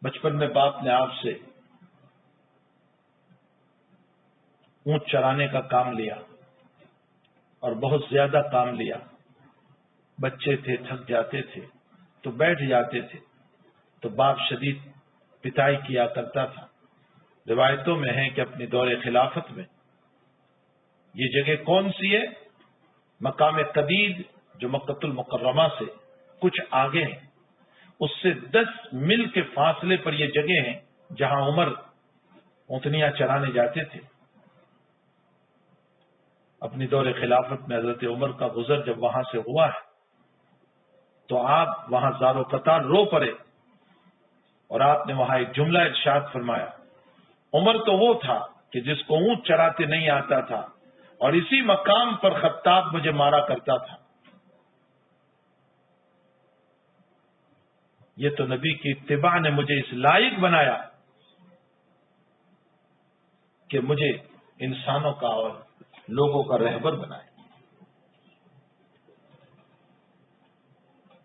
بچپن میں باپ نے آپ سے اونٹ چرانے کا کام لیا اور بہت زیادہ کام لیا۔ بچے تھے، تھک جاتے تھے تو بیٹھ جاتے تھے، تو باپ شدید پٹائی کیا کرتا تھا۔ روایتوں میں ہے کہ اپنی دور خلافت میں یہ جگہ کون سی ہے؟ مقام قدید جو مکۃ المکرمہ سے کچھ آگے ہے، اس سے 10 میل کے فاصلے پر یہ جگہ ہیں جہاں عمر اونٹنیاں چرانے جاتے تھے۔ اپنی دور خلافت میں حضرت عمر کا گزر جب وہاں سے ہوا ہے تو آپ وہاں زار و قطار رو پڑے، اور آپ نے وہاں ایک جملہ ارشاد فرمایا، عمر تو وہ تھا کہ جس کو اونٹ چراتے نہیں آتا تھا، اور اسی مقام پر خطاب مجھے مارا کرتا تھا۔ یہ تو نبی کی اتباع نے مجھے اس لائق بنایا کہ مجھے انسانوں کا اور لوگوں کا رہبر بنائے۔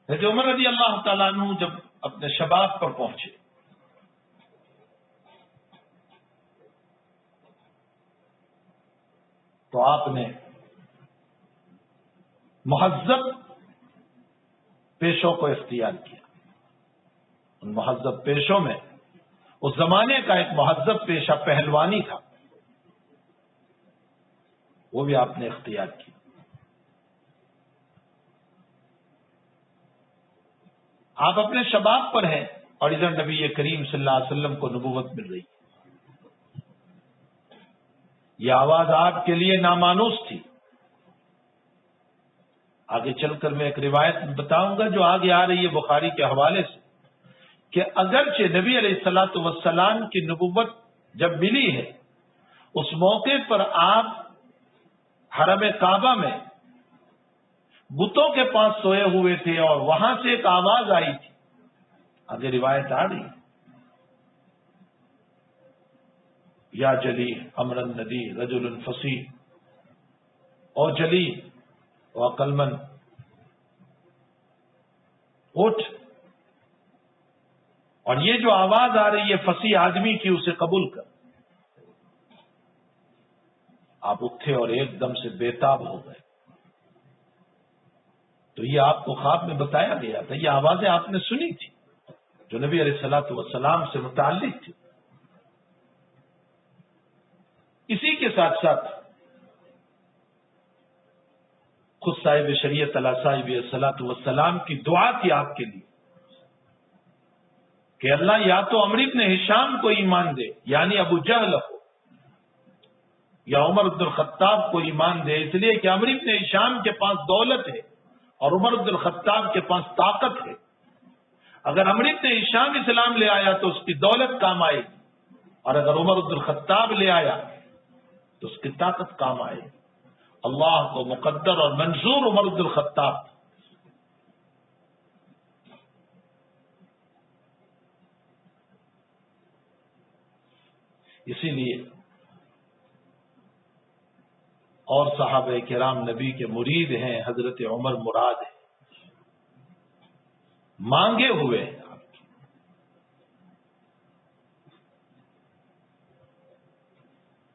حضرت عمر رضی اللہ تعالیٰ عنہ جب اپنے شباب پر پہنچے تو آپ نے مہذب پیشوں کو اختیار کیا۔ ان مہذب پیشوں میں اس زمانے کا ایک مہذب پیشہ پہلوانی تھا، وہ بھی آپ نے اختیار کی۔ آپ اپنے شباب پر ہیں اور ادھر نبی کریم صلی اللہ علیہ وسلم کو نبوت مل رہی۔ یہ آواز آپ کے لیے نامانوس تھی۔ آگے چل کر میں ایک روایت بتاؤں گا جو آگے آ رہی ہے بخاری کے حوالے سے، کہ اگرچہ نبی علیہ الصلوۃ والسلام کی نبوت جب ملی ہے اس موقع پر آپ حرم کعبہ میں بتوں کے پاس سوئے ہوئے تھے، اور وہاں سے ایک آواز آئی تھی۔ آگے روایت آ رہی، یا جلی امر الندی رجل فصیح، او جلی و عقل مند، اٹھ، اور یہ جو آواز آ رہی ہے فصیح آدمی کی، اسے قبول کر۔ آپ اٹھے اور ایک دم سے بےتاب ہو گئے۔ تو یہ آپ کو خواب میں بتایا گیا تھا، یہ آوازیں آپ نے سنی تھی جو نبی علیہ الصلوۃ والسلام سے متعلق تھی۔ اسی کے ساتھ ساتھ خود صاحب شریعت علیہ صاحب الصلاۃ والسلام کی دعا تھی آپ کے لیے کہ اللہ یا تو عمرو بن ہشام کو ایمان دے یعنی ابو جہل کو، یا عمر بن الخطاب کو ایمان دے، اس لیے کہ عمرو بن ہشام کے پاس دولت ہے اور عمر بن الخطاب کے پاس طاقت ہے۔ اگر عمرو بن ہشام اسلام لے آیا تو اس کی دولت کام آئے گی، اور اگر عمر بن الخطاب لے آیا تو اس کی طاقت کام آئے گی۔ اللہ کو مقدر اور منظور عمر بن الخطاب، اسی لیے اور صحابہ کرام نبی کے مرید ہیں، حضرت عمر مراد ہیں، مانگے ہوئے ہیں۔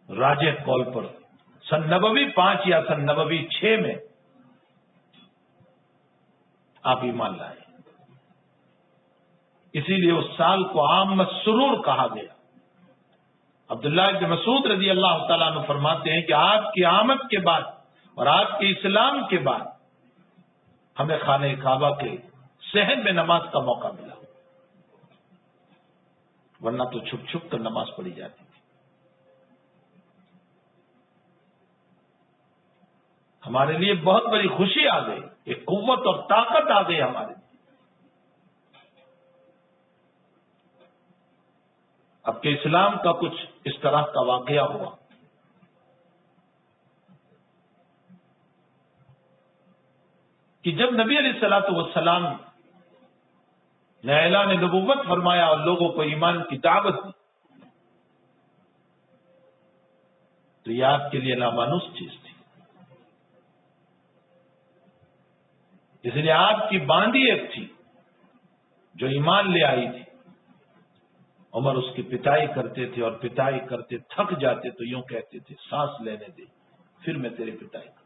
راجح قول پر سن نبوی 5 یا سن نبوی 6 میں آپ ایمان لائے، اسی لیے اس سال کو عام مسرور کہا گیا۔ عبداللہ بن مسعود رضی اللہ تعالیٰ عنہ فرماتے ہیں کہ آپ کی آمد کے بعد اور آپ کے اسلام کے بعد ہمیں خانہ کعبہ کے صحن میں نماز کا موقع ملا، ورنہ تو چھپ چھپ کر نماز پڑھی جاتی تھی۔ ہمارے لیے بہت بڑی خوشی آ گئی، ایک قوت اور طاقت آ گئی ہمارے لیے۔ اب کہ اسلام کا کچھ اس طرح کا واقعہ ہوا کہ جب نبی علیہ الصلوۃ والسلام نے اعلان نبوت فرمایا اور لوگوں کو ایمان کی دعوت دی تو یہ آپ کے لیے نامانوس چیز تھی، اس لیے آپ کی باندھی ایک تھی جو ایمان لے آئی تھی۔ عمر اس کی پٹائی کرتے تھے اور پٹائی کرتے تھک جاتے تو یوں کہتے تھے سانس لینے دے پھر میں تیری پٹائی کروں۔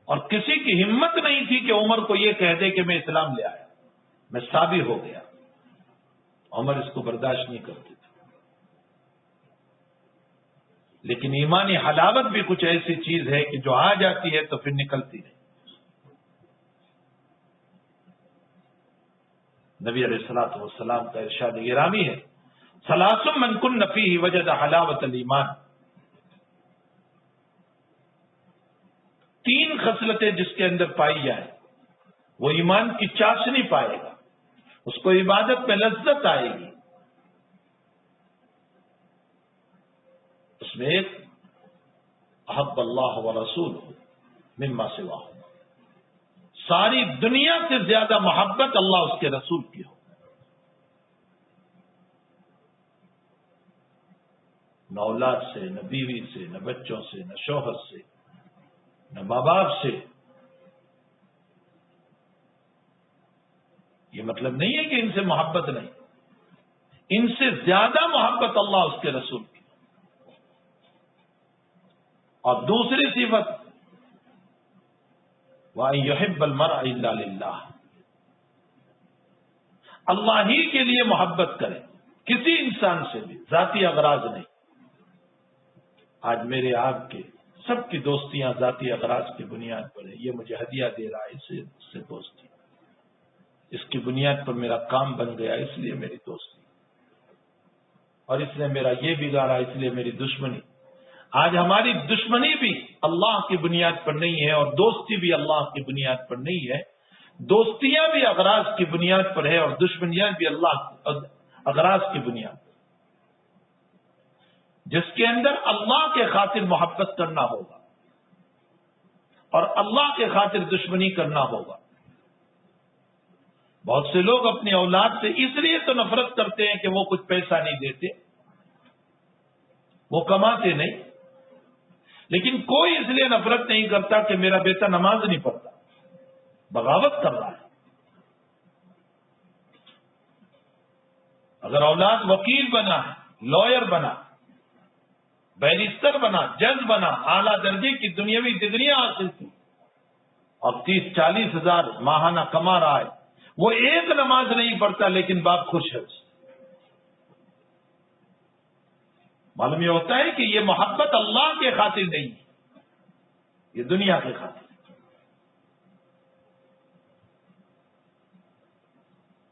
اور کسی کی ہمت نہیں تھی کہ عمر کو یہ کہہ دے کہ میں اسلام لے آیا، میں صابی ہو گیا۔ عمر اس کو برداشت نہیں کرتے تھے، لیکن ایمانی حلاوت بھی کچھ ایسی چیز ہے کہ جو آ جاتی ہے تو پھر نکلتی نہیں۔ نبی علیہ الصلوۃ والسلام کا ارشاد گرامی ہے ثلاث من کن فیہ وجد حلاوت الایمان، 3 خصلتیں جس کے اندر پائی جائیں وہ ایمان کی چاشنی پائے گا، اس کو عبادت میں لذت آئے گی۔ اس میں ایک احب اللہ ورسولہ مما سواہ، ساری دنیا سے زیادہ محبت اللہ اس کے رسول کی ہو۔ نہ اولاد سے، نہ بیوی سے، نہ بچوں سے، نہ شوہر سے، نہ ماں باپ سے۔ یہ مطلب نہیں ہے کہ ان سے محبت نہیں، ان سے زیادہ محبت اللہ اس کے رسول کی۔ اور دوسری صفت وَأَن يُحِبَّ الْمَرْءَ إِلَّا لِلَّهِ، اللہ ہی کے لیے محبت کرے، کسی انسان سے بھی، ذاتی اغراض نہیں۔ آج میرے آپ کے سب کی دوستیاں ذاتی اغراض کی بنیاد پر ہے، یہ مجھے ہدیہ دے رہا ہے اس سے دوستی، اس کی بنیاد پر میرا کام بن گیا اس لیے میری دوستی، اور اس نے میرا یہ بگاڑا اس لیے میری دشمنی۔ آج ہماری دشمنی بھی اللہ کی بنیاد پر نہیں ہے اور دوستی بھی اللہ کی بنیاد پر نہیں ہے، دوستیاں بھی اغراض کی بنیاد پر ہے اور دشمنیاں بھی اللہ اغراض کی بنیاد پر، جس کے اندر اللہ کے خاطر محبت کرنا ہوگا اور اللہ کے خاطر دشمنی کرنا ہوگا۔ بہت سے لوگ اپنی اولاد سے اس لیے تو نفرت کرتے ہیں کہ وہ کچھ پیسہ نہیں دیتے، وہ کماتے نہیں، لیکن کوئی اس لیے نفرت نہیں کرتا کہ میرا بیٹا نماز نہیں پڑھتا، بغاوت کر رہا ہے۔ اگر اولاد وکیل بنا ہے، لائر بنا، بیرسٹر بنا، جج بنا، اعلیٰ درجے کی دنیاوی ڈگریاں حاصل کی اور 30-40 ہزار ماہانہ کما رہا ہے، وہ ایک نماز نہیں پڑھتا لیکن باپ خوش ہے، معلوم یہ ہوتا ہے کہ یہ محبت اللہ کے خاطر نہیں ہے، یہ دنیا کے خاطر.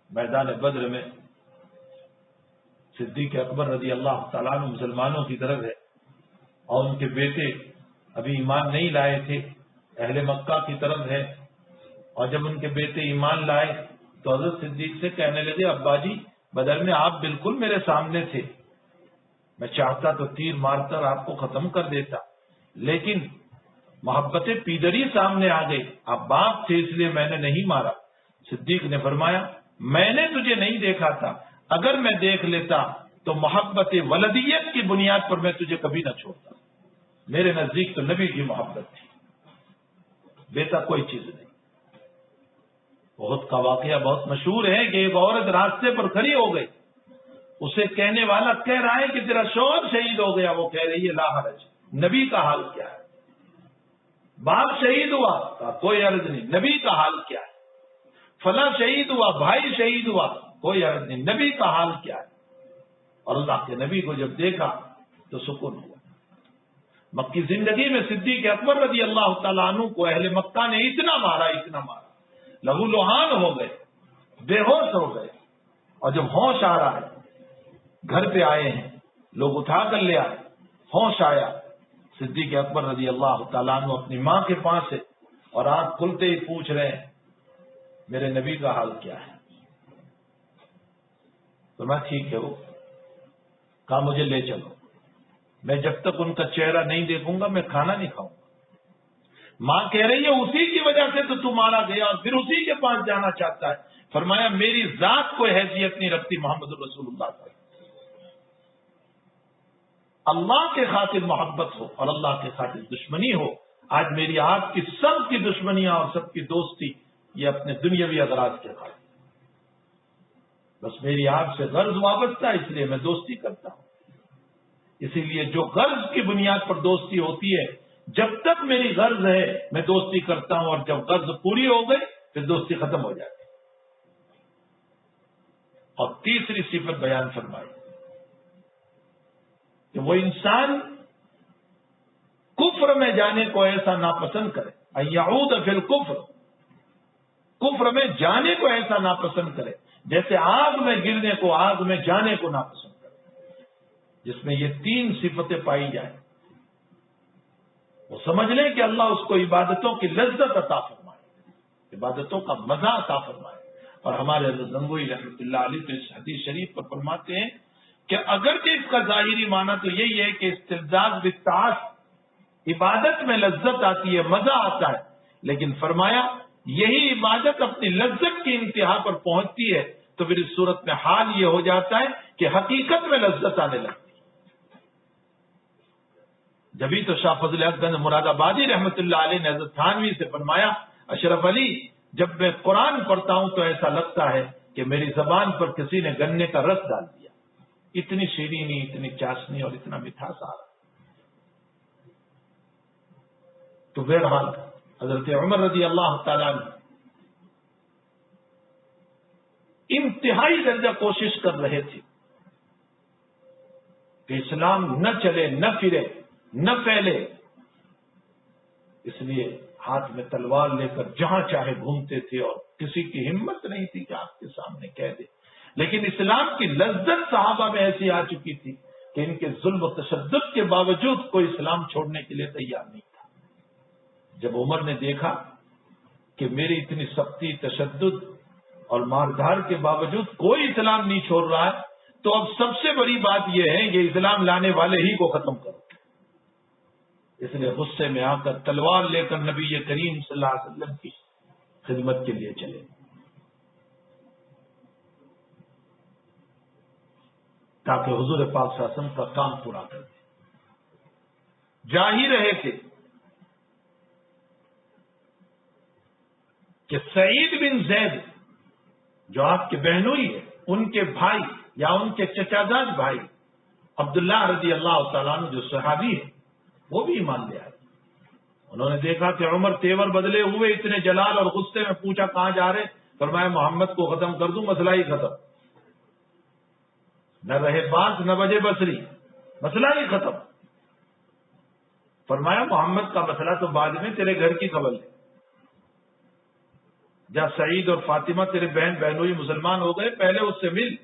میدان بدر میں صدیق اکبر رضی اللہ تعالیٰ عنہ مسلمانوں کی طرف ہے اور ان کے بیٹے ابھی ایمان نہیں لائے تھے، اہل مکہ کی طرف ہے. اور جب ان کے بیٹے ایمان لائے تو حضرت صدیق سے کہنے لگے ابا جی بدر میں آپ بالکل میرے سامنے تھے، میں چاہتا تو تیر مار کر آپ کو ختم کر دیتا، لیکن محبت پیدری سامنے آ گئی، آپ باپ تھے اس لیے میں نے نہیں مارا. صدیق نے فرمایا میں نے تجھے نہیں دیکھا تھا، اگر میں دیکھ لیتا تو محبت ولدیت کی بنیاد پر میں تجھے کبھی نہ چھوڑتا. میرے نزدیک تو نبی کی محبت تھی، بیٹا کوئی چیز نہیں. بہت کا واقعہ بہت مشہور ہے کہ ایک عورت راستے پر کھڑی ہو گئی، اسے کہنے والا کہہ رہا ہے کہ تیرا شوہر شہید ہو گیا، وہ کہہ رہی ہے لا حرج، نبی کا حال کیا ہے؟ باپ شہید ہوا، کہا کوئی عرض نہیں، نبی کا حال کیا ہے؟ فلاں شہید ہوا، بھائی شہید ہوا، کوئی عرض نہیں، نبی کا حال کیا ہے؟ اور اللہ کے نبی کو جب دیکھا تو سکون ہوا. مکی زندگی میں صدیق اکبر رضی اللہ تعالیٰ عنہ کو اہل مکہ نے اتنا مارا لہو لوہان ہو گئے، بے ہوش ہو گئے. اور جب ہوش آ رہا ہے، گھر پہ آئے ہیں، لوگ اٹھا کر لے آئے، ہوش آیا، صدیق اکبر رضی اللہ تعالیٰ عنہ اپنی ماں کے پاس ہے اور آنکھ کھلتے ہی پوچھ رہے ہیں میرے نبی کا حال کیا ہے؟ تو میں ٹھیک ہے، وہ کہا مجھے لے چلو، میں جب تک ان کا چہرہ نہیں دیکھوں گا میں کھانا نہیں کھاؤں گا. ماں کہہ رہی ہے اسی کی وجہ سے تو مارا گیا اور پھر اسی کے پاس جانا چاہتا ہے. فرمایا میری ذات کوئی حیثیت نہیں رکھتی محمد رسول اللہ صلی اللہ علیہ وسلم. اللہ کے خاطر محبت ہو اور اللہ کے خاطر دشمنی ہو. آج میری آپ کی سب کی دشمنیاں اور سب کی دوستی یہ اپنے دنیاوی اغراض کے خاطر. بس میری آپ سے غرض وابستہ اس لیے میں دوستی کرتا ہوں. اسی لیے جو غرض کی بنیاد پر دوستی ہوتی ہے، جب تک میری غرض ہے میں دوستی کرتا ہوں، اور جب غرض پوری ہو گئی پھر دوستی ختم ہو جاتی. اور تیسری صفت بیان فرمائی کہ وہ انسان کفر میں جانے کو ایسا ناپسند کرے، ان یعود فی الکفر، کفر میں جانے کو ایسا ناپسند کرے جیسے آگ میں گرنے کو، آگ میں جانے کو ناپسند کرے. جس میں یہ تین صفتیں پائی جائیں وہ سمجھ لیں کہ اللہ اس کو عبادتوں کی لذت عطا فرمائے، عبادتوں کا مزہ عطا فرمائے. اور ہمارے حضرت گنگوئی رحمۃ اللہ علیہ تو اس حدیث شریف پر فرماتے ہیں کہ اگرچہ اس کا ظاہری معنی تو یہی ہے کہ استلذاذ بالطاعت، عبادت میں لذت آتی ہے، مزہ آتا ہے، لیکن فرمایا یہی عبادت اپنی لذت کی انتہا پر پہنچتی ہے تو پھر اس صورت میں حال یہ ہو جاتا ہے کہ حقیقت میں لذت آنے لگتی. جبھی تو شاہ فضل حق گنج مراد آبادی رحمۃ اللہ علیہ نے حضرت تھانوی سے فرمایا اشرف علی جب میں قرآن پڑھتا ہوں تو ایسا لگتا ہے کہ میری زبان پر کسی نے گنے کا رس ڈال دیا، اتنی شیرینی، اتنی چاشنی اور اتنا مٹھاس آ رہا. تو بہرحال حضرت عمر رضی اللہ تعالیٰ عنہ انتہائی درجہ کوشش کر رہے تھے کہ اسلام نہ چلے، نہ پھرے، نہ پھیلے. اس لیے ہاتھ میں تلوار لے کر جہاں چاہے گھومتے تھے اور کسی کی ہمت نہیں تھی کہ آپ کے سامنے کہہ دے. لیکن اسلام کی لذت صحابہ میں ایسی آ چکی تھی کہ ان کے ظلم و تشدد کے باوجود کوئی اسلام چھوڑنے کے لیے تیار نہیں تھا. جب عمر نے دیکھا کہ میری اتنی سختی، تشدد اور ماردھار کے باوجود کوئی اسلام نہیں چھوڑ رہا ہے تو اب سب سے بڑی بات یہ ہے کہ اسلام لانے والے ہی کو ختم کرو. اس لیے غصے میں آ کر تلوار لے کر نبی کریم صلی اللہ علیہ وسلم کی خدمت کے لیے چلے تاکہ حضور پاک صلی اللہ علیہ وسلم کا کام پورا کر دیں. جا ہی رہے تھے کہ سعید بن زید جو آپ کے بہنوئی ہے، ان کے بھائی یا ان کے چچا زاد بھائی عبداللہ رضی اللہ تعالیٰ عنہ جو صحابی ہے وہ بھی ایمان لے آئے. انہوں نے دیکھا کہ عمر تیور بدلے ہوئے اتنے جلال اور غصے میں، پوچھا کہاں جا رہے؟ فرمایا محمد کو ختم کر دوں، مسئلہ ہی ختم. نہ رہے بانس نہ بجے بسری، مسئلہ ہی ختم. فرمایا محمد کا مسئلہ تو بعد میں، تیرے گھر کی خبر ہے. جب سعید اور فاطمہ تیرے بہن بہنوئی مسلمان ہو گئے، پہلے اس سے مل.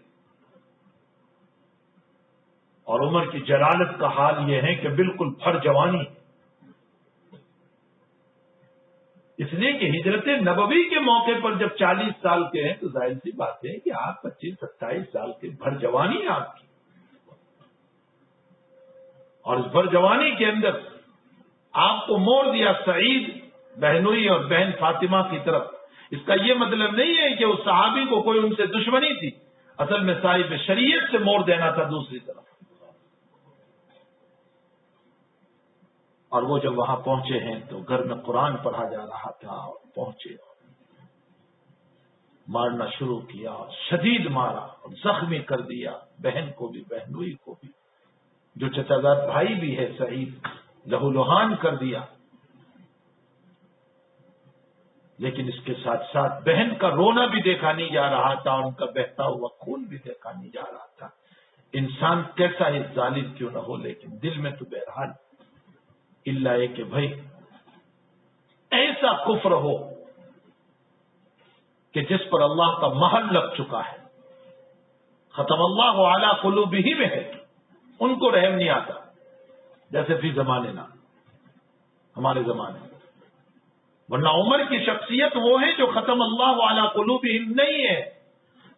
اور عمر کی جلالت کا حال یہ ہے کہ بالکل بھر جوانی، اس لیے کہ ہجرت نبوی کے موقع پر جب 40 سال کے ہیں تو ظاہر سی بات ہے کہ آپ 25-27 سال کے بھر جوانی آپ کی. اور اس بھر جوانی کے اندر آپ کو موڑ دیا سعید بہنوئی اور بہن فاطمہ کی طرف. اس کا یہ مطلب نہیں ہے کہ اس صحابی کو کوئی ان سے دشمنی تھی، اصل میں صاحب شریعت سے موڑ دینا تھا دوسری طرف. اور وہ جب وہاں پہنچے ہیں تو گھر میں قرآن پڑھا جا رہا تھا، اور پہنچے مارنا شروع کیا، اور شدید مارا اور زخمی کر دیا، بہن کو بھی بہنوئی کو بھی. جو چچادار بھائی بھی ہے سعید، لہو لہان کر دیا. لیکن اس کے ساتھ ساتھ بہن کا رونا بھی دیکھا نہیں جا رہا تھا، اور ان کا بہتا ہوا خون بھی دیکھا نہیں جا رہا تھا. انسان کیسا ہی ظالم کیوں نہ ہو، لیکن دل میں تو بہرحال اللہ ہے کہ بھائی ایسا کفر ہو کہ جس پر اللہ کا مہر لگ چکا ہے. ختم اللہ علی قلوبہم ہے، ان کو رحم نہیں آتا. جیسے فی زمانے نا، ہمارے زمانے میں. ورنہ عمر کی شخصیت وہ ہے جو ختم اللہ علی قلوبہم نہیں ہے،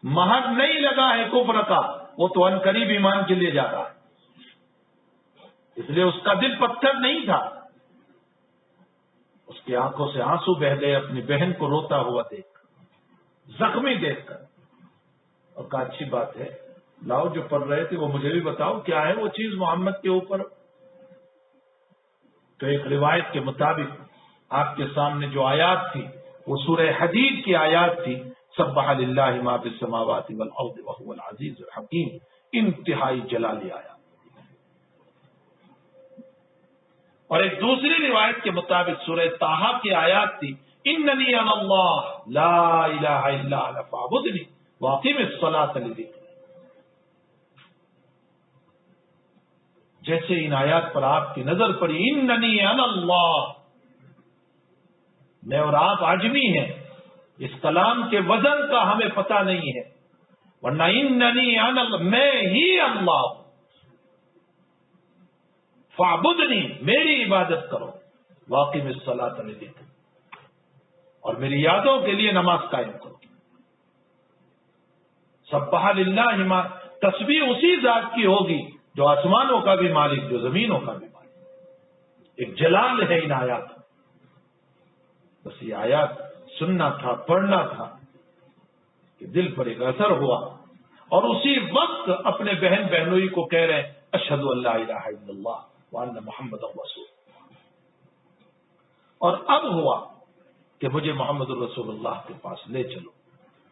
مہر نہیں لگا ہے کفر کا، وہ تو ان قریب ایمان کے لیے جا رہا ہے. اس لیے اس کا دل پتھر نہیں تھا. اس کی آنکھوں سے آنسو بہ گئے اپنی بہن کو روتا ہوا دیکھ کر، زخمی دیکھ کر. اور کہا اچھی بات ہے، لاؤ جو پڑھ رہے تھے وہ مجھے بھی بتاؤ کیا ہے وہ چیز محمد کے اوپر. تو ایک روایت کے مطابق آپ کے سامنے جو آیات تھی وہ سورہ حدید کی آیات تھی. سبح للہ ما فی السماوات والارض وهو العزیز الحکیم. انتہائی جلالی آیات. اور ایک دوسری روایت کے مطابق سورہ طٰہٰ کی آیات تھی، اننی انا اللہ لا الہ الا انا فاعبدنی واقم الصلاۃ لذکری. جیسے ان آیات پر آپ کی نظر پڑی، اننی انا اللہ، میں اور آپ عجمی ہیں، اس کلام کے وزن کا ہمیں پتہ نہیں ہے. ورنہ اننی انا اللہ، میں ہی اللہ ہوں. فاعبدنی، میری عبادت کرو. واقم الصلاۃ لذکری، اور میری یادوں کے لیے نماز قائم کرو. سبح للہ ما، تسبیح اسی ذات کی ہوگی جو آسمانوں کا بھی مالک، جو زمینوں کا بھی مالک. ایک جلال ہے ان آیات. بس یہ آیات سننا تھا، پڑھنا تھا کہ دل پر ایک اثر ہوا. اور اسی وقت اپنے بہن بہنوئی کو کہہ رہے ہیں اشہد ان لا الہ الا اللہ وان محمد رسول. اور اب ہوا کہ مجھے محمد الرسول اللہ کے پاس لے چلو.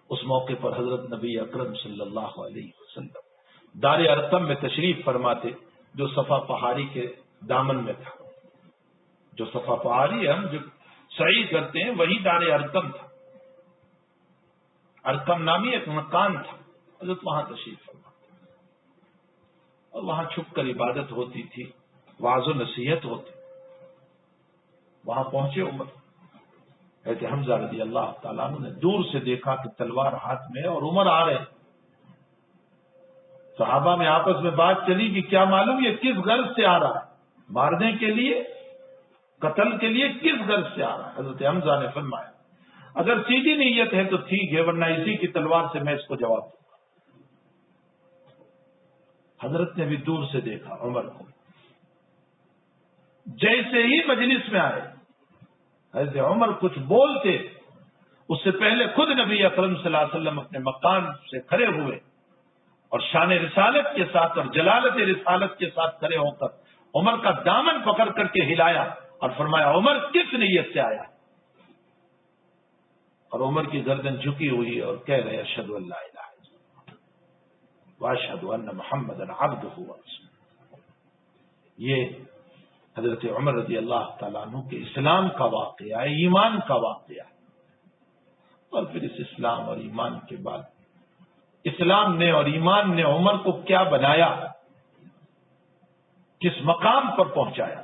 اس موقع پر حضرت نبی اکرم صلی اللہ علیہ وسلم دار ارقم میں تشریف فرماتے، جو صفا پہاڑی کے دامن میں تھا. جو صفا پہاڑی ہم جو سعی کرتے ہیں وہی دار ارقم تھا. ارقم نامی ایک مکان تھا، حضرت وہاں تشریف فرماتے، اور وہاں چھپ کر عبادت ہوتی تھی، وعظ و نصیحت ہوتی. وہاں پہنچے عمر، حضرت حمزہ رضی اللہ تعالیٰ عنہ نے دور سے دیکھا کہ تلوار ہاتھ میں اور عمر آ رہے ہیں. صحابہ میں آپس میں بات چلی کہ کیا معلوم یہ کس غرض سے آ رہا ہے، مارنے کے لیے، قتل کے لیے، کس غرض سے آ رہا ہے. حضرت حمزہ نے فرمایا اگر سیدھی نیت ہے تو ٹھیک ہے، ورنہ اسی کی تلوار سے میں اس کو جواب دوں گا. حضرت نے بھی دور سے دیکھا عمر کو. جیسے ہی مجلس میں آئے حضرت عمر کچھ بولتے اس سے پہلے خود نبی اکرم صلی اللہ علیہ وسلم اپنے مقام سے کھڑے ہوئے اور شان رسالت کے ساتھ اور جلالت رسالت کے ساتھ کھڑے ہو کر عمر کا دامن پکڑ کر کے ہلایا اور فرمایا عمر کس نیت سے آیا. اور عمر کی گردن جھکی ہوئی اور کہہ رہے اشہد ان لا الہ الا اللہ واشہد ان محمدا عبدہ ورسولہ. یہ حضرت عمر رضی اللہ تعالیٰ عنہ کے اسلام کا واقعہ ہے، ایمان کا واقعہ ہے. اور پھر اس اسلام اور ایمان کے بعد اسلام نے اور ایمان نے عمر کو کیا بنایا، کس مقام پر پہنچایا.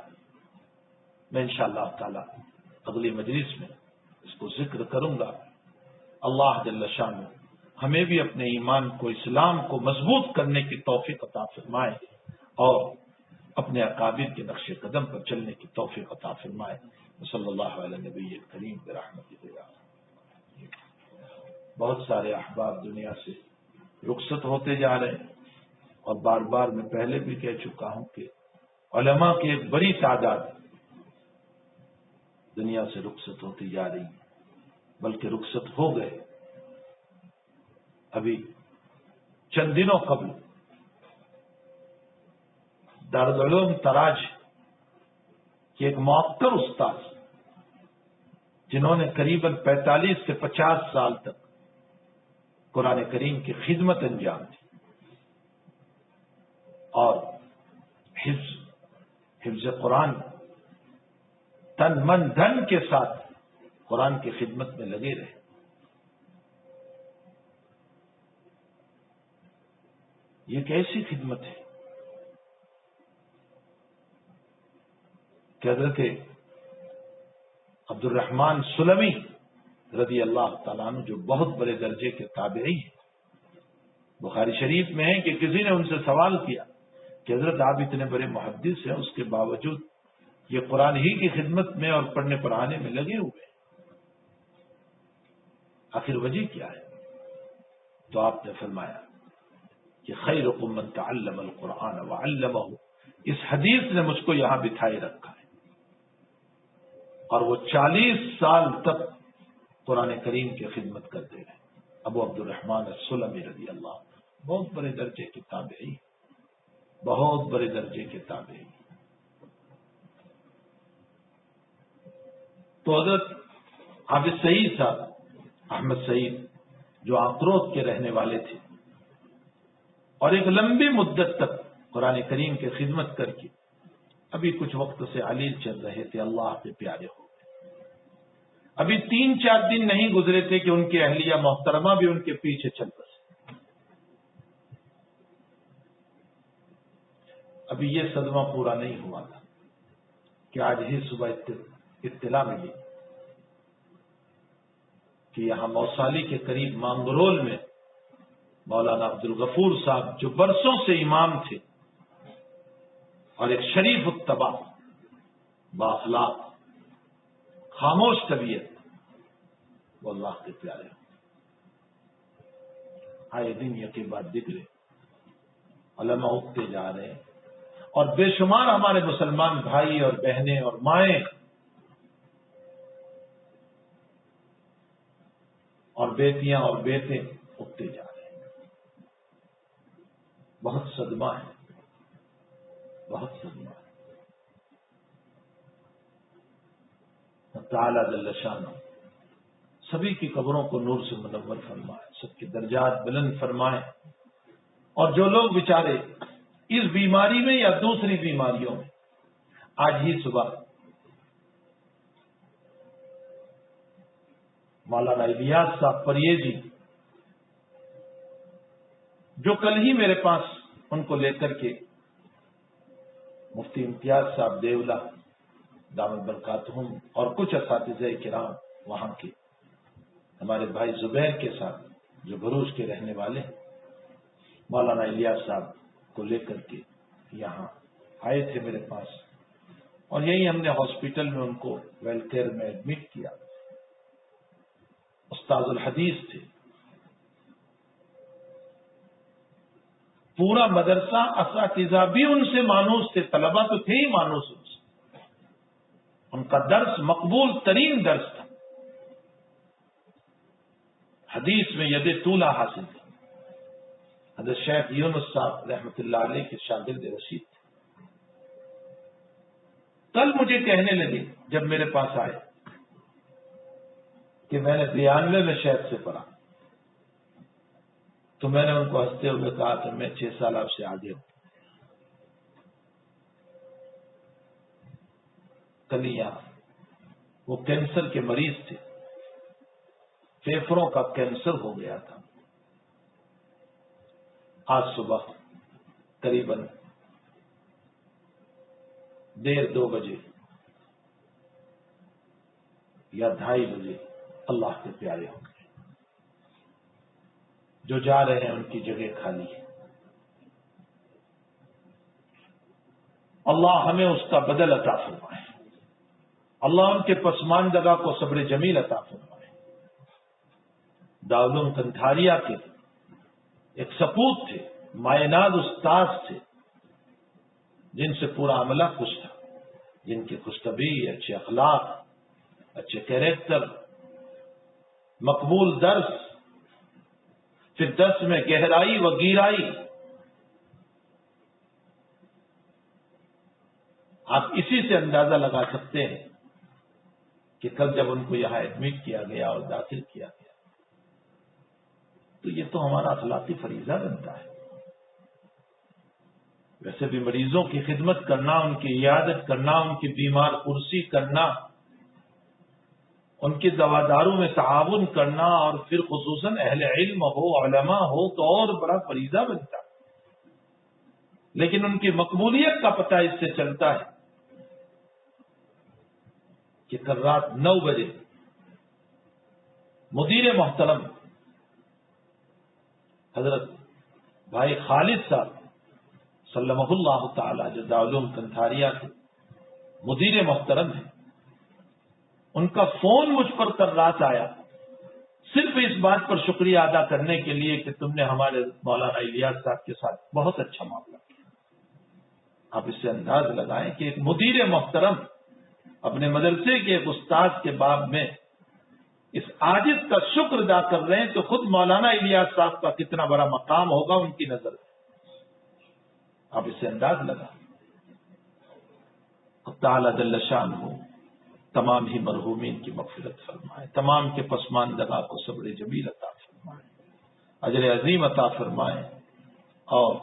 میں انشاءاللہ تعالی اگلی مجلس میں اس کو ذکر کروں گا. اللہ جل شانہ ہمیں بھی اپنے ایمان کو، اسلام کو مضبوط کرنے کی توفیق عطا فرمائے اور اپنے اکابر کے نقش قدم پر چلنے کی توفیق عطا فرمائے. صلی اللہ علیہ نبی کریم برحمتہ. بہت سارے احباب دنیا سے رخصت ہوتے جا رہے ہیں، اور بار بار میں پہلے بھی کہہ چکا ہوں کہ علماء کی ایک بڑی تعداد دنیا سے رخصت ہوتی جا رہی ہے، بلکہ رخصت ہو گئے. ابھی چند دنوں قبل دارالعلوم تراج کے ایک معطر استاد، جنہوں نے قریباً 45 سے 50 سال تک قرآن کریم کی خدمت انجام دی اور حفظ قرآن تن من دھن کے ساتھ قرآن کی خدمت میں لگے رہے. یہ کیسی خدمت ہے کہ حضرت عبد الرحمن سلمی رضی اللہ تعالیٰ عنہ، جو بہت بڑے درجے کے تابعی ہیں، بخاری شریف میں ہے کہ کسی نے ان سے سوال کیا کہ حضرت آپ اتنے بڑے محدث ہیں، اس کے باوجود یہ قرآن ہی کی خدمت میں اور پڑھنے پڑھانے میں لگے ہوئے ہیں، آخر وجہ کیا ہے؟ تو آپ نے فرمایا کہ خیرکم من تعلم القرآن وعلمہ. اس حدیث نے مجھ کو یہاں بٹھائے رکھا ہے، اور وہ 40 سال تک قرآن کریم کی خدمت کرتے رہے. ابو عبد الرحمن السلمی رضی اللہ عنہ، بہت بڑے درجے کے تابعی، بہت بڑے درجے کے تابعی. تو حضرت حافظ سعید صاحب، احمد سعید، جو آکروت کے رہنے والے تھے اور ایک لمبی مدت تک قرآن کریم کی خدمت کر کے ابھی کچھ وقت سے علیل چل رہے تھے، اللہ کے پیارے ہو گئے. ابھی 3-4 دن نہیں گزرے تھے کہ ان کی اہلیہ محترمہ بھی ان کے پیچھے چل بسے. ابھی یہ صدمہ پورا نہیں ہوا تھا کہ آج ہی صبح اطلاع ملی کہ یہاں موسالی کے قریب مانگرول میں مولانا عبد الغفور صاحب، جو برسوں سے امام تھے اور ایک شریف الطبع، بااخلاق، خاموش طبیعت، وہ اللہ کے پیارے آئے دن یہ کے بعد دکھے علماء اٹھتے جا رہے ہیں، اور بے شمار ہمارے مسلمان بھائی اور بہنیں اور مائیں اور بیٹیاں اور بیٹے اٹھتے جا رہے ہیں. بہت صدمہ ہے، بہت صدمہ ہے. تعالی جل شانہ سبھی کی قبروں کو نور سے منور فرمائے، سب کے درجات بلند فرمائے، اور جو لوگ بیچارے اس بیماری میں یا دوسری بیماریوں میں، آج ہی صبح مولانا الیاس صاحب پریزی، جو کل ہی میرے پاس ان کو لے کر کے مفتی امتیاز صاحب دیولہ دامت برکاتہم اور کچھ اساتذہ کرام وہاں کے، ہمارے بھائی زبیر کے ساتھ جو بھروچ کے رہنے والے، مولانا الیاس صاحب کو لے کر کے یہاں آئے تھے میرے پاس، اور یہی ہم نے ہاسپٹل میں ان کو ویل کیئر میں ایڈمٹ کیا. استاد الحدیث تھے، پورا مدرسہ اساتذہ بھی ان سے مانوس تھے، طلبہ تو تھے ہی مانوس ان سے. ان کا درس مقبول ترین درس تھا، حدیث میں ید طولہ حاصل تھا. حضرت شیخ یونس صاحب رحمۃ اللہ علیہ کے شاگرد رشید تھے. کل مجھے کہنے لگے جب میرے پاس آئے کہ میں نے 92 میں شیخ سے پڑھا، تو میں نے ان کو ہنستے ہوئے کہا کہ میں 6 سال آپ سے آگے ہوں. کل یہاں وہ کینسر کے مریض تھے، پھیپھڑوں کا کینسر ہو گیا تھا. آج صبح قریباً دیر 2 بجے یا 2:30 بجے اللہ کے پیارے ہوں گے، جو جا رہے ہیں ان کی جگہ خالی ہے۔ اللہ ہمیں اس کا بدل عطا فرمائے، اللہ ان کے پسماندگا کو صبر جمیل عطا فرمائے۔ دارالعلوم کنتھاریہ کے ایک سپوت تھے، مائناد استاذ تھے، جن سے پورا عملہ خوش تھا، جن کی خوش طبعی، اچھے اخلاق، اچھے کیریکٹر، مقبول درس، پھر درس میں گہرائی و گیرائی۔ آپ اسی سے اندازہ لگا سکتے ہیں کہ کل جب ان کو یہاں ایڈمٹ کیا گیا اور داخل کیا گیا تو یہ تو ہمارا اخلاقی فریضہ بنتا ہے۔ ویسے بھی مریضوں کی خدمت کرنا، ان کی عیادت کرنا، ان کی بیمار پرسی کرنا، ان کی دواداروں میں تعاون کرنا، اور پھر خصوصاً اہل علم ہو، علماء ہو تو اور بڑا فریضہ بنتا ہے۔ لیکن ان کی مقبولیت کا پتہ اس سے چلتا ہے کہ کل رات 9 بجے مدیر محترم حضرت بھائی خالد صاحب سلمہ اللہ تعالی، جو دارالعلوم کنتھاریہ کے مدیر محترم ہیں، ان کا فون مجھ پر کل رات آیا، صرف اس بات پر شکریہ ادا کرنے کے لیے کہ تم نے ہمارے مولانا الیاس صاحب کے ساتھ بہت اچھا معاملہ کیا۔ آپ اس سے انداز لگائیں کہ ایک مدیر محترم اپنے مدرسے کے ایک استاد کے باب میں اس عاجز کا شکر ادا کر رہے ہیں، تو خود مولانا الیاس صاحب کا کتنا بڑا مقام ہوگا ان کی نظر میں۔ آپ اس سے انداز لگا۔ تعالی جل شانہ تمام ہی مرحومین کی مغفرت فرمائے، تمام کے پسماندگا کو صبر جمیل عطا فرمائے، اجر عظیم عطا فرمائے، اور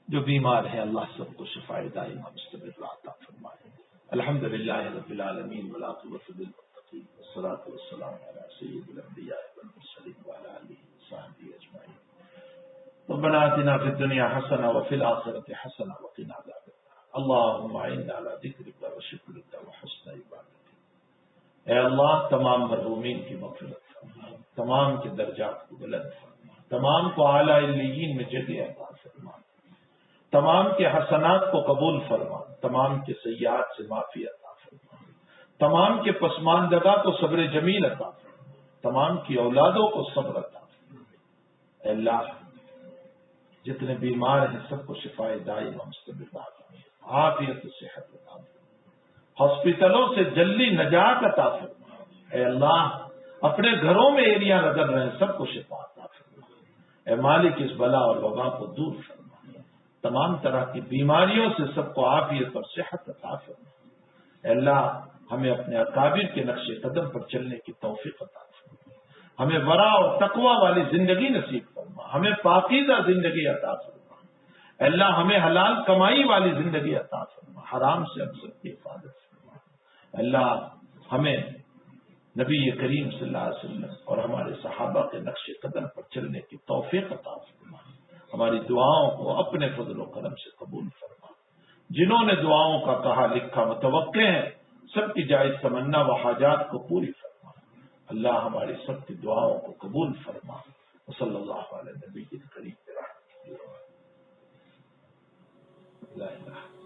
جو بیمار ہیں اللہ سب کو شفاء دائمہ مستمرہ عطا فرمائے۔ الحمدللہ رب العالمین والعاقبۃ للمتقین والصلاۃ والسلام علی سید الانبیاء والمرسلین وعلی آلہ وصحبہ اجمعین۔ ربنا آتنا فی الدنیا حسنہ وفی الآخرۃ حسنہ وقنا عذاب النار۔ اللہم اعنا علی ذکرک وشکرک وحسن عبادتک۔ اے اللہ تمام مرحومین کی مغفرت فرما، تمام کے درجات کو بلند فرما، تمام کو اعلیٰ علیین میں جگہ عطا فرما، تمام کے حسنات کو قبول فرما، تمام کے سیئات سے معافی عطا فرما، تمام کے پسماندگا کو صبر جمیل عطا فرما، تمام کی اولادوں کو صبر عطا فرما۔ اے اللہ جتنے بیمار ہیں سب کو شفاء دائمہ مستمرہ عطا فرما، عافیت و صحت عطا فرما، ہاسپٹلوں سے جلدی نجات عطا فرما۔ اے اللہ اپنے گھروں میں ایریا رگڑ رہے ہیں سب کو شفا عطا فرما۔ اے مالک اس بلا اور وبا کو دور فرما، تمام طرح کی بیماریوں سے سب کو عافیت اور صحت عطا فرما۔ اے اللہ ہمیں اپنے اکابر کے نقش قدم پر چلنے کی توفیق عطا فرما، ہمیں ورع اور تقوی والی زندگی نصیب فرما، ہمیں پاکیزہ زندگی عطا فرما۔ اے اللہ ہمیں حلال کمائی والی زندگی عطا فرما، حرام سے ہم سب کی حفاظت فرما۔ اے اللہ ہمیں نبی کریم صلی اللہ علیہ وسلم اور ہمارے صحابہ کے نقش قدم پر چلنے کی توفیق عطا فرما، ہماری دعاؤں کو اپنے فضل و کرم سے قبول فرما۔ جنہوں نے دعاؤں کا کہا لکھا متوقع ہیں سب کی جائز تمنا و حاجات کو پوری فرما۔ اللہ ہماری سب کی دعاؤں کو قبول فرما۔ صلی اللہ علیہ نبی کریم۔ لا الہ